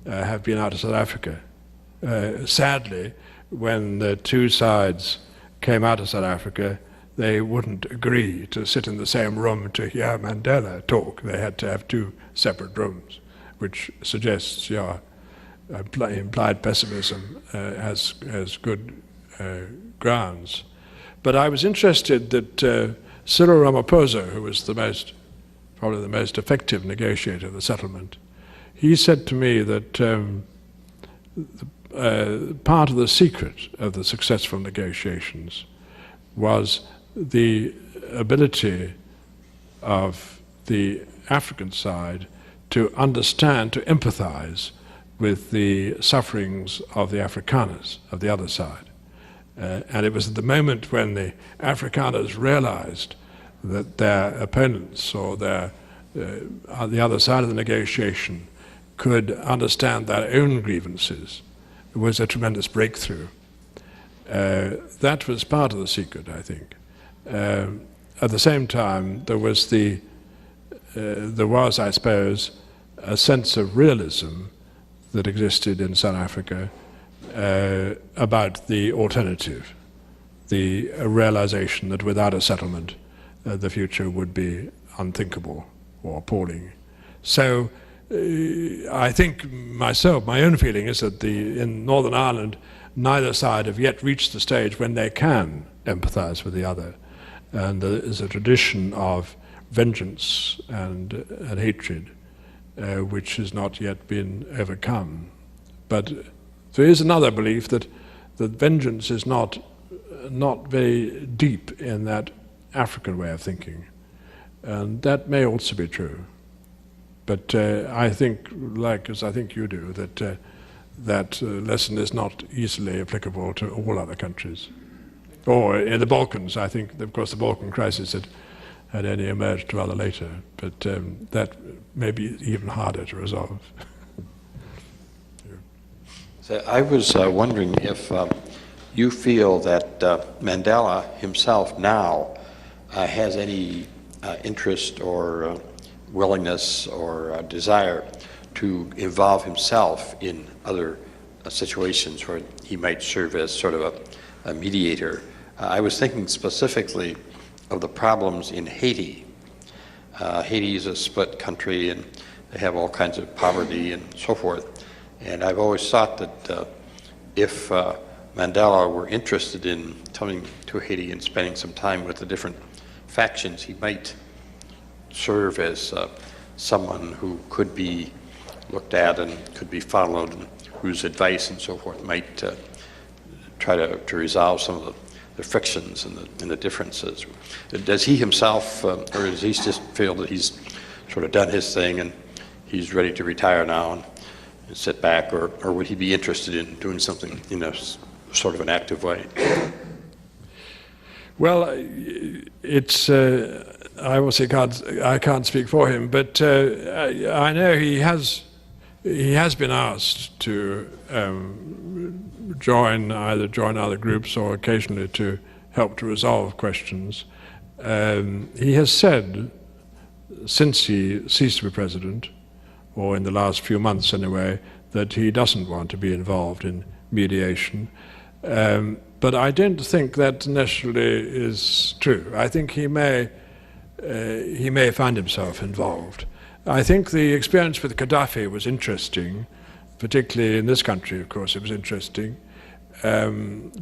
have been out of South Africa. Sadly, when the two sides came out of South Africa, they wouldn't agree to sit in the same room to hear Mandela talk. They had to have two separate rooms, which suggests your implied pessimism has good grounds. But I was interested that Cyril Ramaphosa, who was probably the most effective negotiator of the settlement, he said to me that part of the secret of the successful negotiations was the ability of the African side to understand, to empathize with the sufferings of the Afrikaners of the other side. And it was at the moment when the Afrikaners realized that their opponents or on the other side of the negotiation could understand their own grievances. It was a tremendous breakthrough. That was part of the secret, I think. At the same time, there was, I suppose, a sense of realism that existed in South Africa about the alternative, the realization that without a settlement, the future would be unthinkable or appalling. So I think myself, my own feeling is that in Northern Ireland, neither side have yet reached the stage when they can empathize with the other. And there is a tradition of vengeance and hatred which has not yet been overcome. But there is another belief that vengeance is not very deep in that African way of thinking. And that may also be true. But I think, as I think you do, that lesson is not easily applicable to all other countries. Or in the Balkans, I think, of course, the Balkan crisis had only emerged rather later, but that may be even harder to resolve. So I was wondering if you feel that Mandela himself now has any interest or willingness or desire to involve himself in other situations where he might serve as sort of a mediator. I was thinking specifically of the problems in Haiti. Haiti is a split country and they have all kinds of poverty and so forth. And I've always thought that if Mandela were interested in coming to Haiti and spending some time with the different factions, he might serve as someone who could be looked at and could be followed, and whose advice and so forth might try to resolve some of the frictions and the differences. Does he himself, or does he just feel that he's sort of done his thing and he's ready to retire now and sit back, or would he be interested in doing something in a sort of an active way? Well, it's I obviously I can't speak for him, but I know he has been asked to join other groups or occasionally to help to resolve questions. He has said, since he ceased to be president, or in the last few months anyway, that he doesn't want to be involved in mediation. But I don't think that necessarily is true. I think he may find himself involved. I think the experience with Gaddafi was interesting, particularly in this country, of course, it was interesting,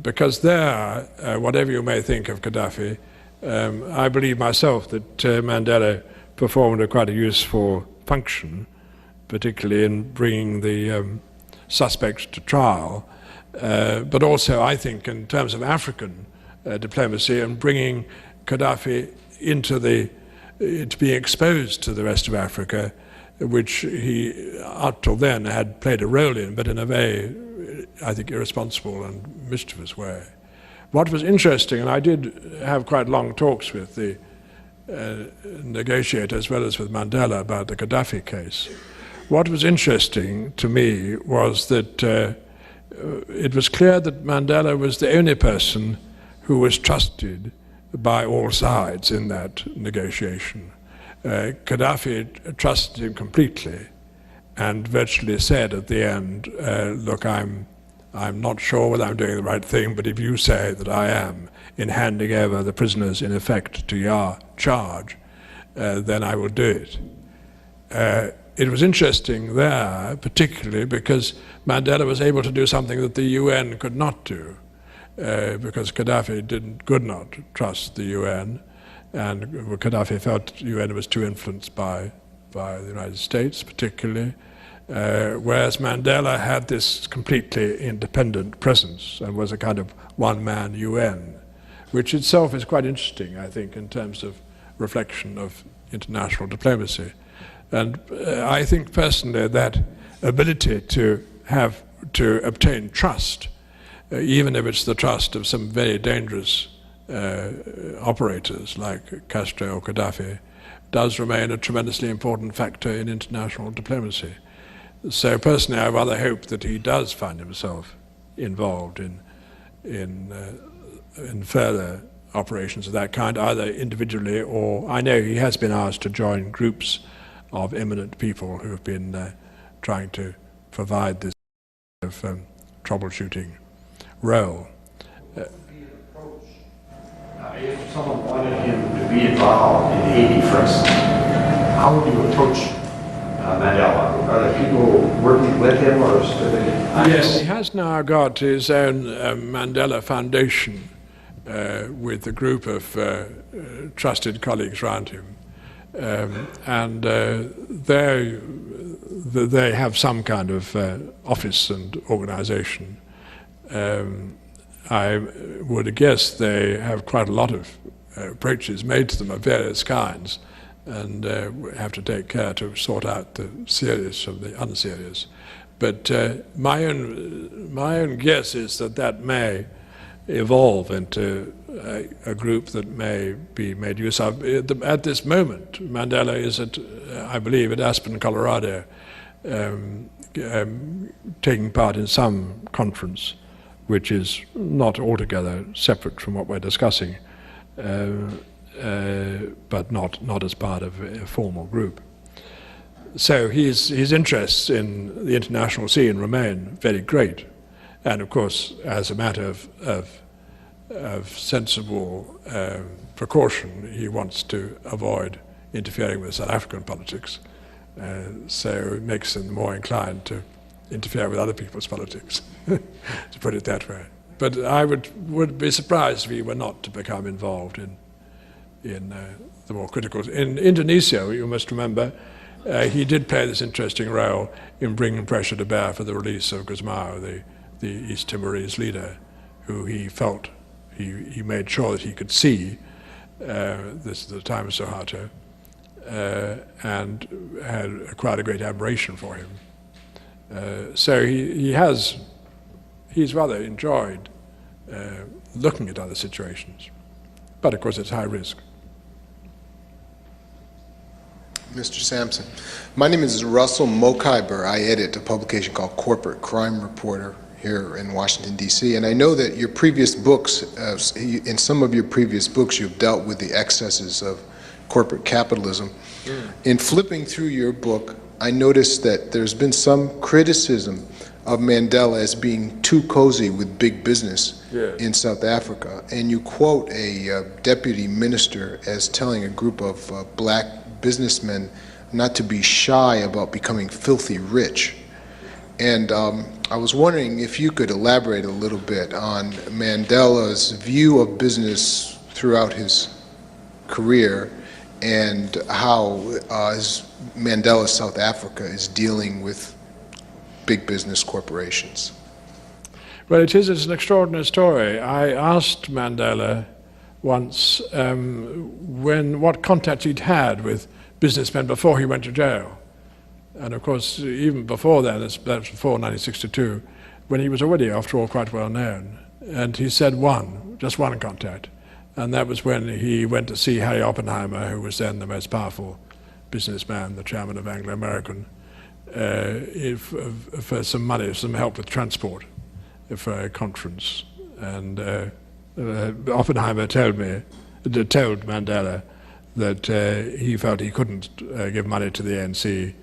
because there, whatever you may think of Gaddafi, I believe myself that Mandela performed quite a useful function, particularly in bringing the suspects to trial, but also, I think, in terms of African diplomacy and bringing Gaddafi into being exposed to the rest of Africa, which he, up till then, had played a role in, but in a very, I think, irresponsible and mischievous way. What was interesting, and I did have quite long talks with the negotiator as well as with Mandela about the Gaddafi case. What was interesting to me was that it was clear that Mandela was the only person who was trusted by all sides in that negotiation. Gaddafi trusted him completely and virtually said at the end, look, I'm not sure whether I'm doing the right thing, but if you say that I am in handing over the prisoners in effect to your charge, then I will do it. It was interesting there, particularly because Mandela was able to do something that the UN could not do, because Gaddafi could not trust the UN, and Gaddafi felt the UN was too influenced by the United States, particularly, whereas Mandela had this completely independent presence and was a kind of one-man UN, which itself is quite interesting, I think, in terms of reflection of international diplomacy. And I think personally that ability to obtain trust, even if it's the trust of some very dangerous operators like Castro or Gaddafi, does remain a tremendously important factor in international diplomacy. So personally I rather hope that he does find himself involved in in further operations of that kind, either individually or I know he has been asked to join groups of eminent people who have been trying to provide this of troubleshooting role. If someone wanted him to be involved in Haiti, for instance, how would you approach Mandela? Are there people working with him, or is there Yes, he has now got his own Mandela Foundation with a group of trusted colleagues around him. And they have some kind of office and organization. I would guess they have quite a lot of approaches made to them of various kinds, and have to take care to sort out the serious from the unserious. But my own guess is that may evolve into a group that may be made use of. At this moment, Mandela is at, I believe, at Aspen, Colorado, taking part in some conference, which is not altogether separate from what we're discussing, but not as part of a formal group. So his interests in the international scene remain very great. And of course, as a matter of sensible precaution, he wants to avoid interfering with South African politics. So it makes him more inclined to interfere with other people's politics, to put it that way. But I would be surprised if he were not to become involved in the more critical. In Indonesia, you must remember, he did play this interesting role in bringing pressure to bear for the release of Gusmao, the East Timorese leader, who he felt he made sure that he could see this at the time of Suharto, and had acquired a great admiration for him. So he's rather enjoyed looking at other situations, but of course it's high risk. Mr. Sampson, my name is Russell Mokhyber. I edit a publication called Corporate Crime Reporter here in Washington, D.C. And I know that your previous books, in some of your previous books, you've dealt with the excesses of corporate capitalism. In flipping through your book, I noticed that there's been some criticism of Mandela as being too cozy with big business in South Africa. And you quote a deputy minister as telling a group of black businessmen not to be shy about becoming filthy rich. And I was wondering if you could elaborate a little bit on Mandela's view of business throughout his career, and how Mandela South Africa is dealing with big business corporations. Well, it's an extraordinary story. I asked Mandela once what contacts he'd had with businessmen before he went to jail. And of course, even before that was before 1962, when he was already, after all, quite well known. And he said just one contact. And that was when he went to see Harry Oppenheimer, who was then the most powerful businessman, the chairman of Anglo American, for some money, some help with transport for a conference. And Oppenheimer told Mandela that he felt he couldn't give money to the ANC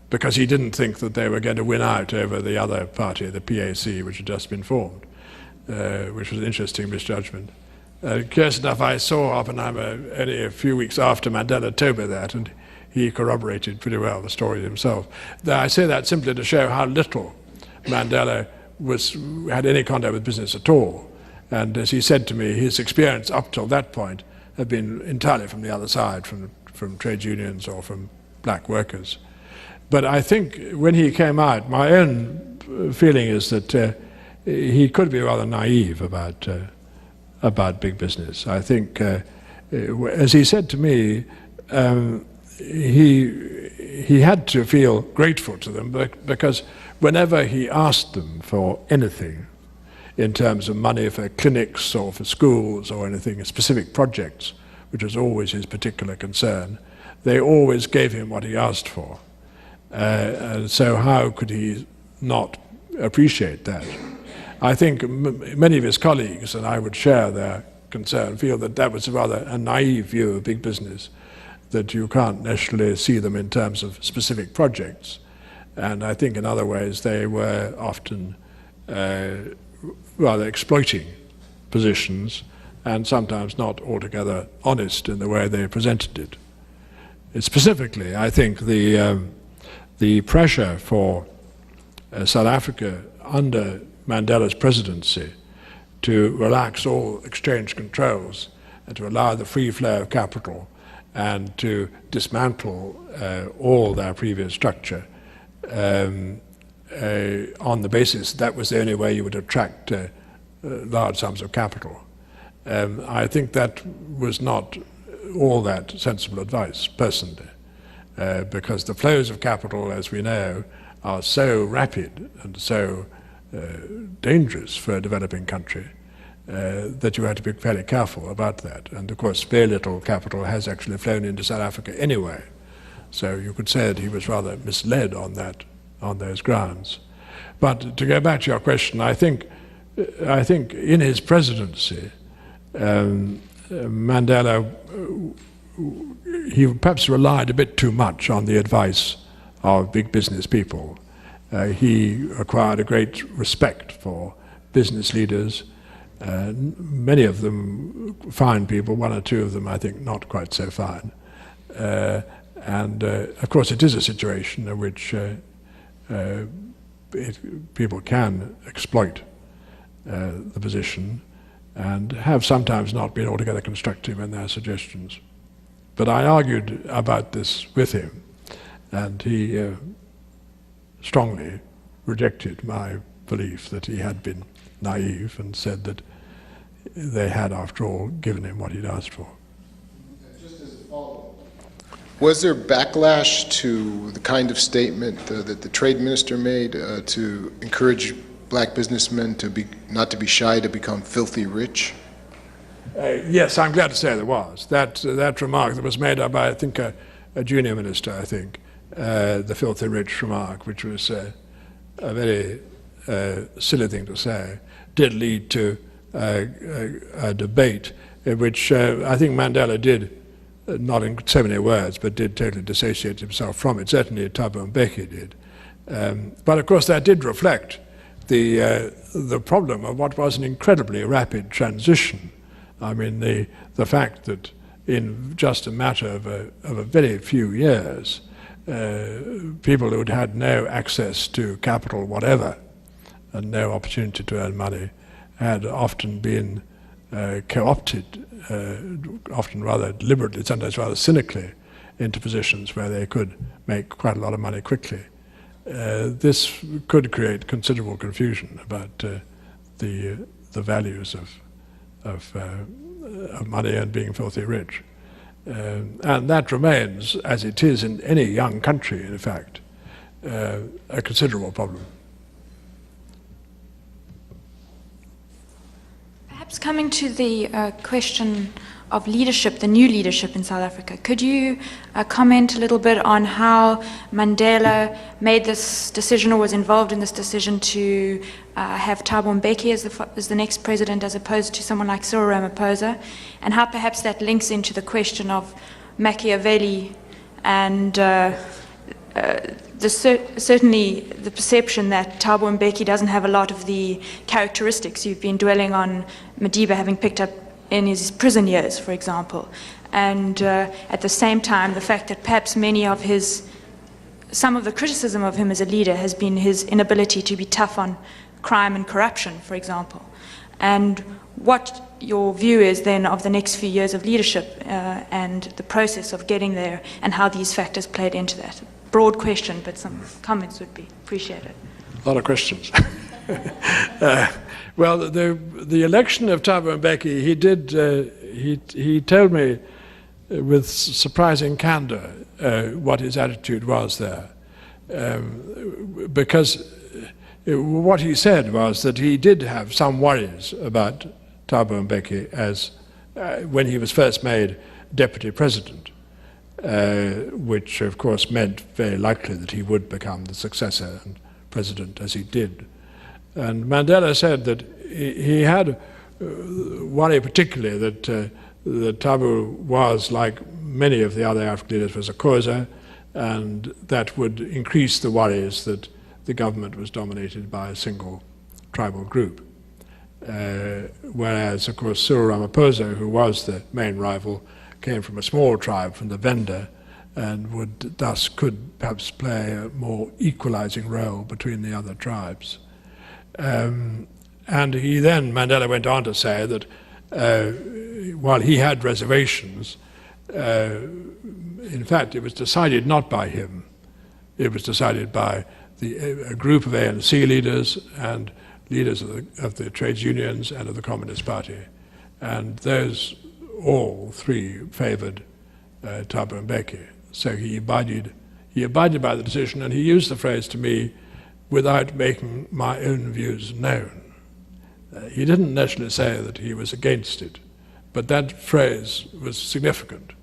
because he didn't think that they were going to win out over the other party, the PAC, which had just been formed, which was an interesting misjudgment. Curious enough, I saw Oppenheimer only a few weeks after Mandela told me that, and he corroborated pretty well the story himself. I say that simply to show how little Mandela had any contact with business at all. And as he said to me, his experience up till that point had been entirely from the other side, from trade unions or from black workers. But I think when he came out, my own feeling is that he could be rather naive about big business. I think, as he said to me, he had to feel grateful to them because whenever he asked them for anything in terms of money for clinics or for schools or anything, specific projects, which was always his particular concern, they always gave him what he asked for. And so how could he not appreciate that? I think many of his colleagues, and I would share their concern, feel that that was rather a naive view of big business, that you can't necessarily see them in terms of specific projects. And I think in other ways they were often rather exploiting positions and sometimes not altogether honest in the way they presented it. Specifically, I think the pressure for South Africa under Mandela's presidency to relax all exchange controls and to allow the free flow of capital and to dismantle all their previous structure on the basis that was the only way you would attract large sums of capital. I think that was not all that sensible advice, personally, because the flows of capital, as we know, are so rapid and so dangerous for a developing country that you have to be fairly careful about that. And of course, very little capital has actually flown into South Africa anyway. So you could say that he was rather misled on those grounds. But to go back to your question, I think in his presidency, Mandela, he perhaps relied a bit too much on the advice of big business people. He acquired a great respect for business leaders, many of them fine people, one or two of them I think not quite so fine. And of course it is a situation in which people can exploit the position and have sometimes not been altogether constructive in their suggestions. But I argued about this with him, and he strongly rejected my belief that he had been naive and said that they had, after all, given him what he'd asked for. Just as a follow-up, was there backlash to the kind of statement that the trade minister made to encourage black businessmen to not to be shy to become filthy rich? Yes, I'm glad to say there was. That remark that was made by, I think, a junior minister, I think, the filthy rich remark, which was a very silly thing to say, did lead to a debate in which I think Mandela did, not in so many words, but did totally dissociate himself from it. Certainly Thabo Mbeki did. But of course that did reflect the problem of what was an incredibly rapid transition. I mean, the fact that in just a matter of a very few years, people who'd had no access to capital whatever and no opportunity to earn money had often been co-opted, often rather deliberately, sometimes rather cynically, into positions where they could make quite a lot of money quickly. This could create considerable confusion about the values of money and being filthy rich. And that remains, as it is in any young country, in fact, a considerable problem. Perhaps coming to the question of leadership, the new leadership in South Africa, could you comment a little bit on how Mandela made this decision or was involved in this decision to have Thabo Mbeki as the next president as opposed to someone like Cyril Ramaphosa, and how perhaps that links into the question of Machiavelli and certainly the perception that Thabo Mbeki doesn't have a lot of the characteristics you've been dwelling on Madiba having picked up in his prison years, for example. And at the same time, the fact that perhaps some of the criticism of him as a leader has been his inability to be tough on crime and corruption, for example. And what your view is then of the next few years of leadership and the process of getting there and how these factors played into that. Broad question, but some comments would be appreciated. A lot of questions. Well, the election of Thabo Mbeki, he told me with surprising candor what his attitude was there, because what he said was that he did have some worries about Thabo Mbeki as when he was first made deputy president, which of course meant very likely that he would become the successor and president as he did. And Mandela said that he had worry particularly that Thabo was, like many of the other African leaders, was a causa, and that would increase the worries that the government was dominated by a single tribal group. Whereas, of course, Cyril Ramaphosa, who was the main rival, came from a small tribe, from the Venda, and could perhaps play a more equalizing role between the other tribes. And Mandela went on to say that while he had reservations, in fact, it was decided not by him. It was decided by a group of ANC leaders and leaders of the trades unions and of the Communist Party. And those all three favored Thabo Mbeki. So he abided by the decision, and he used the phrase to me, without making my own views known. He didn't necessarily say that he was against it, but that phrase was significant,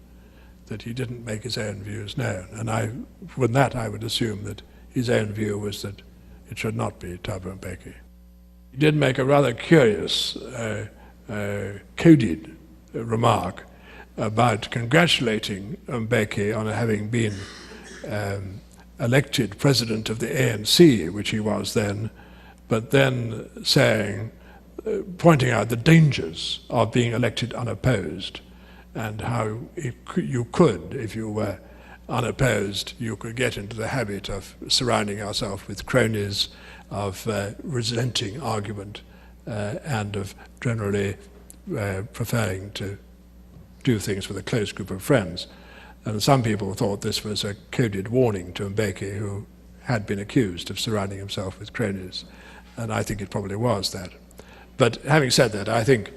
that he didn't make his own views known. And with that I would assume that his own view was that it should not be Thabo Mbeki. He did make a rather curious, coded remark about congratulating Mbeki on having been elected president of the ANC, which he was then, but then saying, pointing out the dangers of being elected unopposed, and how you could, if you were unopposed, you could get into the habit of surrounding yourself with cronies, of resenting argument, and of generally preferring to do things with a close group of friends. And some people thought this was a coded warning to Mbeki, who had been accused of surrounding himself with cronies. And I think it probably was that. But having said that, I think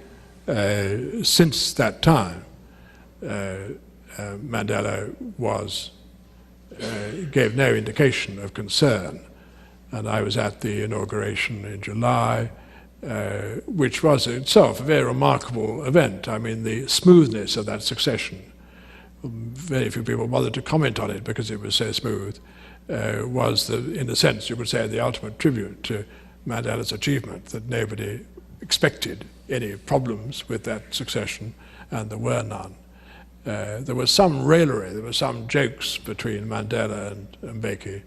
since that time, Mandela gave no indication of concern. And I was at the inauguration in July, which was itself a very remarkable event. I mean, the smoothness of that succession, very few people bothered to comment on it because it was so smooth, was, in a sense, you could say, the ultimate tribute to Mandela's achievement, that nobody expected any problems with that succession, and there were none. There was some raillery, there were some jokes between Mandela and Mbeki,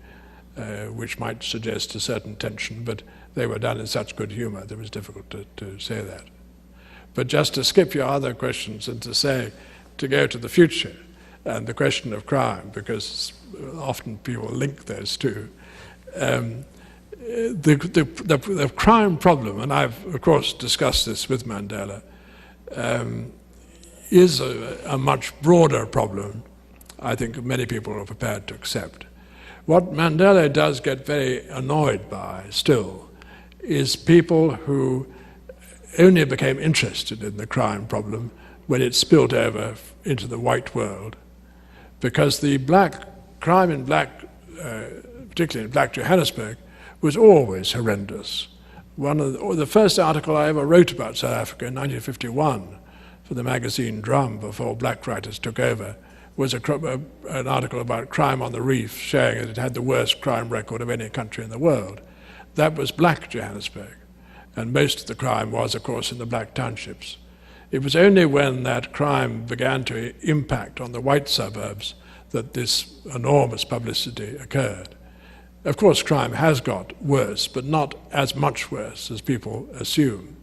which might suggest a certain tension, but they were done in such good humor that it was difficult to say that. But just to skip your other questions and to go to the future and the question of crime, because often people link those two. The crime problem, and I've of course discussed this with Mandela, is a much broader problem, I think many people are prepared to accept. What Mandela does get very annoyed by still is people who only became interested in the crime problem when it spilled over into the white world. Because the crime in particularly in black Johannesburg, was always horrendous. The first article I ever wrote about South Africa in 1951 for the magazine Drum, before black writers took over, was an article about crime on the reef, showing that it had the worst crime record of any country in the world. That was black Johannesburg, and most of the crime was, of course, in the black townships. It was only when that crime began to impact on the white suburbs that this enormous publicity occurred. Of course, crime has got worse, but not as much worse as people assume.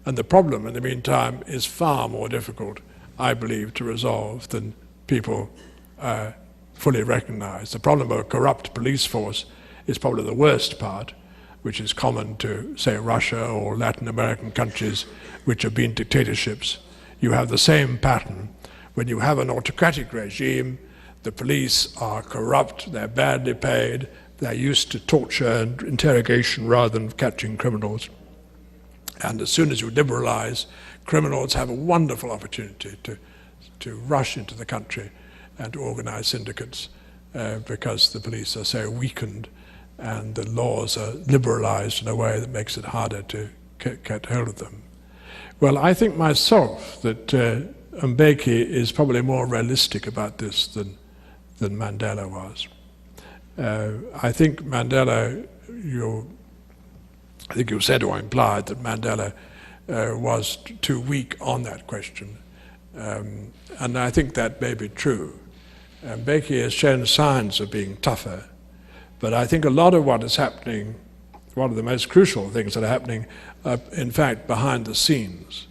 And the problem, in the meantime, is far more difficult, I believe, to resolve than people fully recognize. The problem of a corrupt police force is probably the worst part, which is common to, say, Russia or Latin American countries which have been dictatorships. You have the same pattern. When you have an autocratic regime, the police are corrupt, they're badly paid, they're used to torture and interrogation rather than catching criminals. And as soon as you liberalize, criminals have a wonderful opportunity to rush into the country and to organize syndicates because the police are so weakened and the laws are liberalized in a way that makes it harder to get hold of them. Well, I think myself that Mbeki is probably more realistic about this than Mandela was. I think Mandela, I think it said or implied that Mandela was too weak on that question. And I think that may be true. Mbeki has shown signs of being tougher, but I think a lot of what is happening, one of the most crucial things that are happening, are in fact behind the scenes,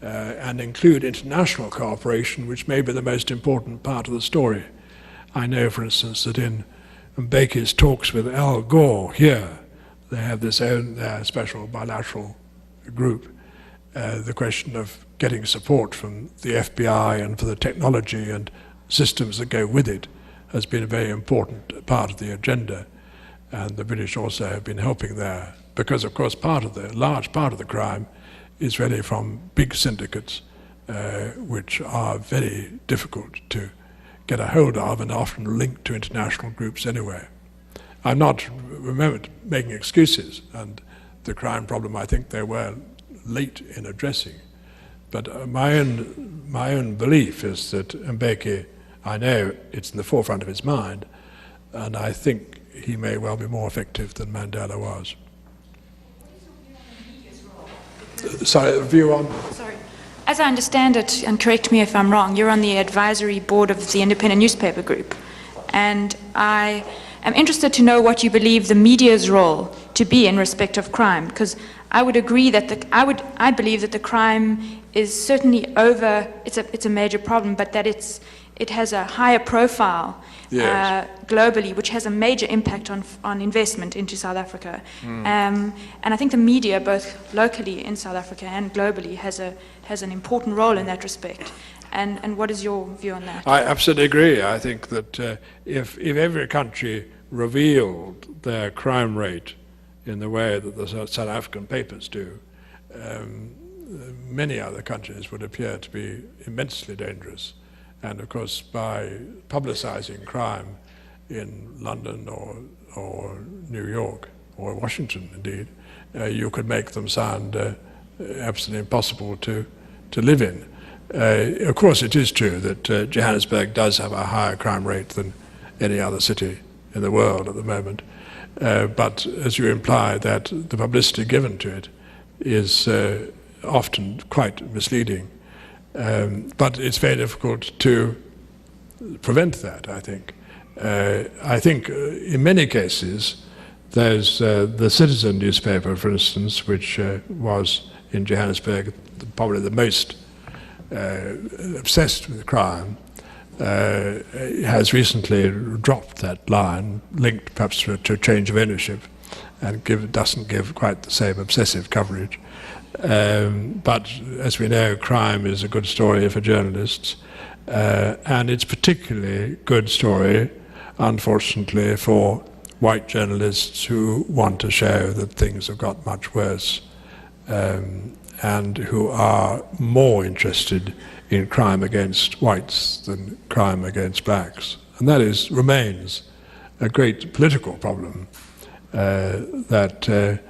and include international cooperation, which may be the most important part of the story. I know, for instance, that in Mbeki's talks with Al Gore here, they have this own special bilateral group. The question of getting support from the FBI and for the technology and systems that go with it has been a very important part of the agenda. And the British also have been helping there, because of course large part of the crime is really from big syndicates, which are very difficult to get a hold of and often linked to international groups anyway. I'm not making excuses, and the crime problem I think they were late in addressing. But my own belief is that Mbeki, I know it's in the forefront of his mind, and I think he may well be more effective than Mandela was. Sorry, view on? Sorry. As I understand it, and correct me if I'm wrong, you're on the advisory board of the Independent Newspaper Group. And I am interested to know what you believe the media's role to be in respect of crime, because I would agree that I believe that the crime is certainly it's a major problem, but that it has a higher profile globally, which has a major impact on investment into South Africa. And I think the media, both locally in South Africa and globally, has an important role in that respect. And what is your view on that? I absolutely agree. I think that if every country revealed their crime rate in the way that the South African papers do, many other countries would appear to be immensely dangerous. And of course, by publicizing crime in London or New York or Washington, indeed, you could make them sound absolutely impossible to live in. Of course, it is true that Johannesburg does have a higher crime rate than any other city in the world at the moment. But as you imply, that the publicity given to it is often quite misleading. But it's very difficult to prevent that, I think. I think in many cases, there's the Citizen newspaper, for instance, which was in Johannesburg probably the most obsessed with crime, has recently dropped that line, linked perhaps to a change of ownership, and doesn't give quite the same obsessive coverage. But as we know, crime is a good story for journalists, and it's particularly good story, unfortunately, for white journalists who want to show that things have got much worse, and who are more interested in crime against whites than crime against blacks. And that remains a great political problem, that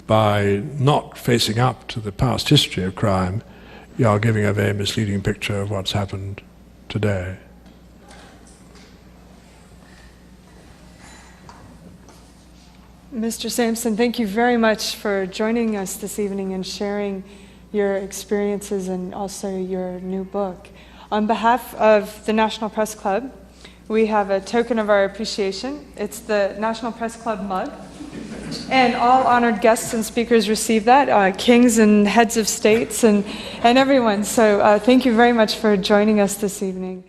by not facing up to the past history of crime, you are giving a very misleading picture of what's happened today. Mr. Sampson, thank you very much for joining us this evening and sharing your experiences and also your new book. On behalf of the National Press Club, we have a token of our appreciation. It's the National Press Club mug. And all honored guests and speakers receive that, kings and heads of states and everyone. So thank you very much for joining us this evening.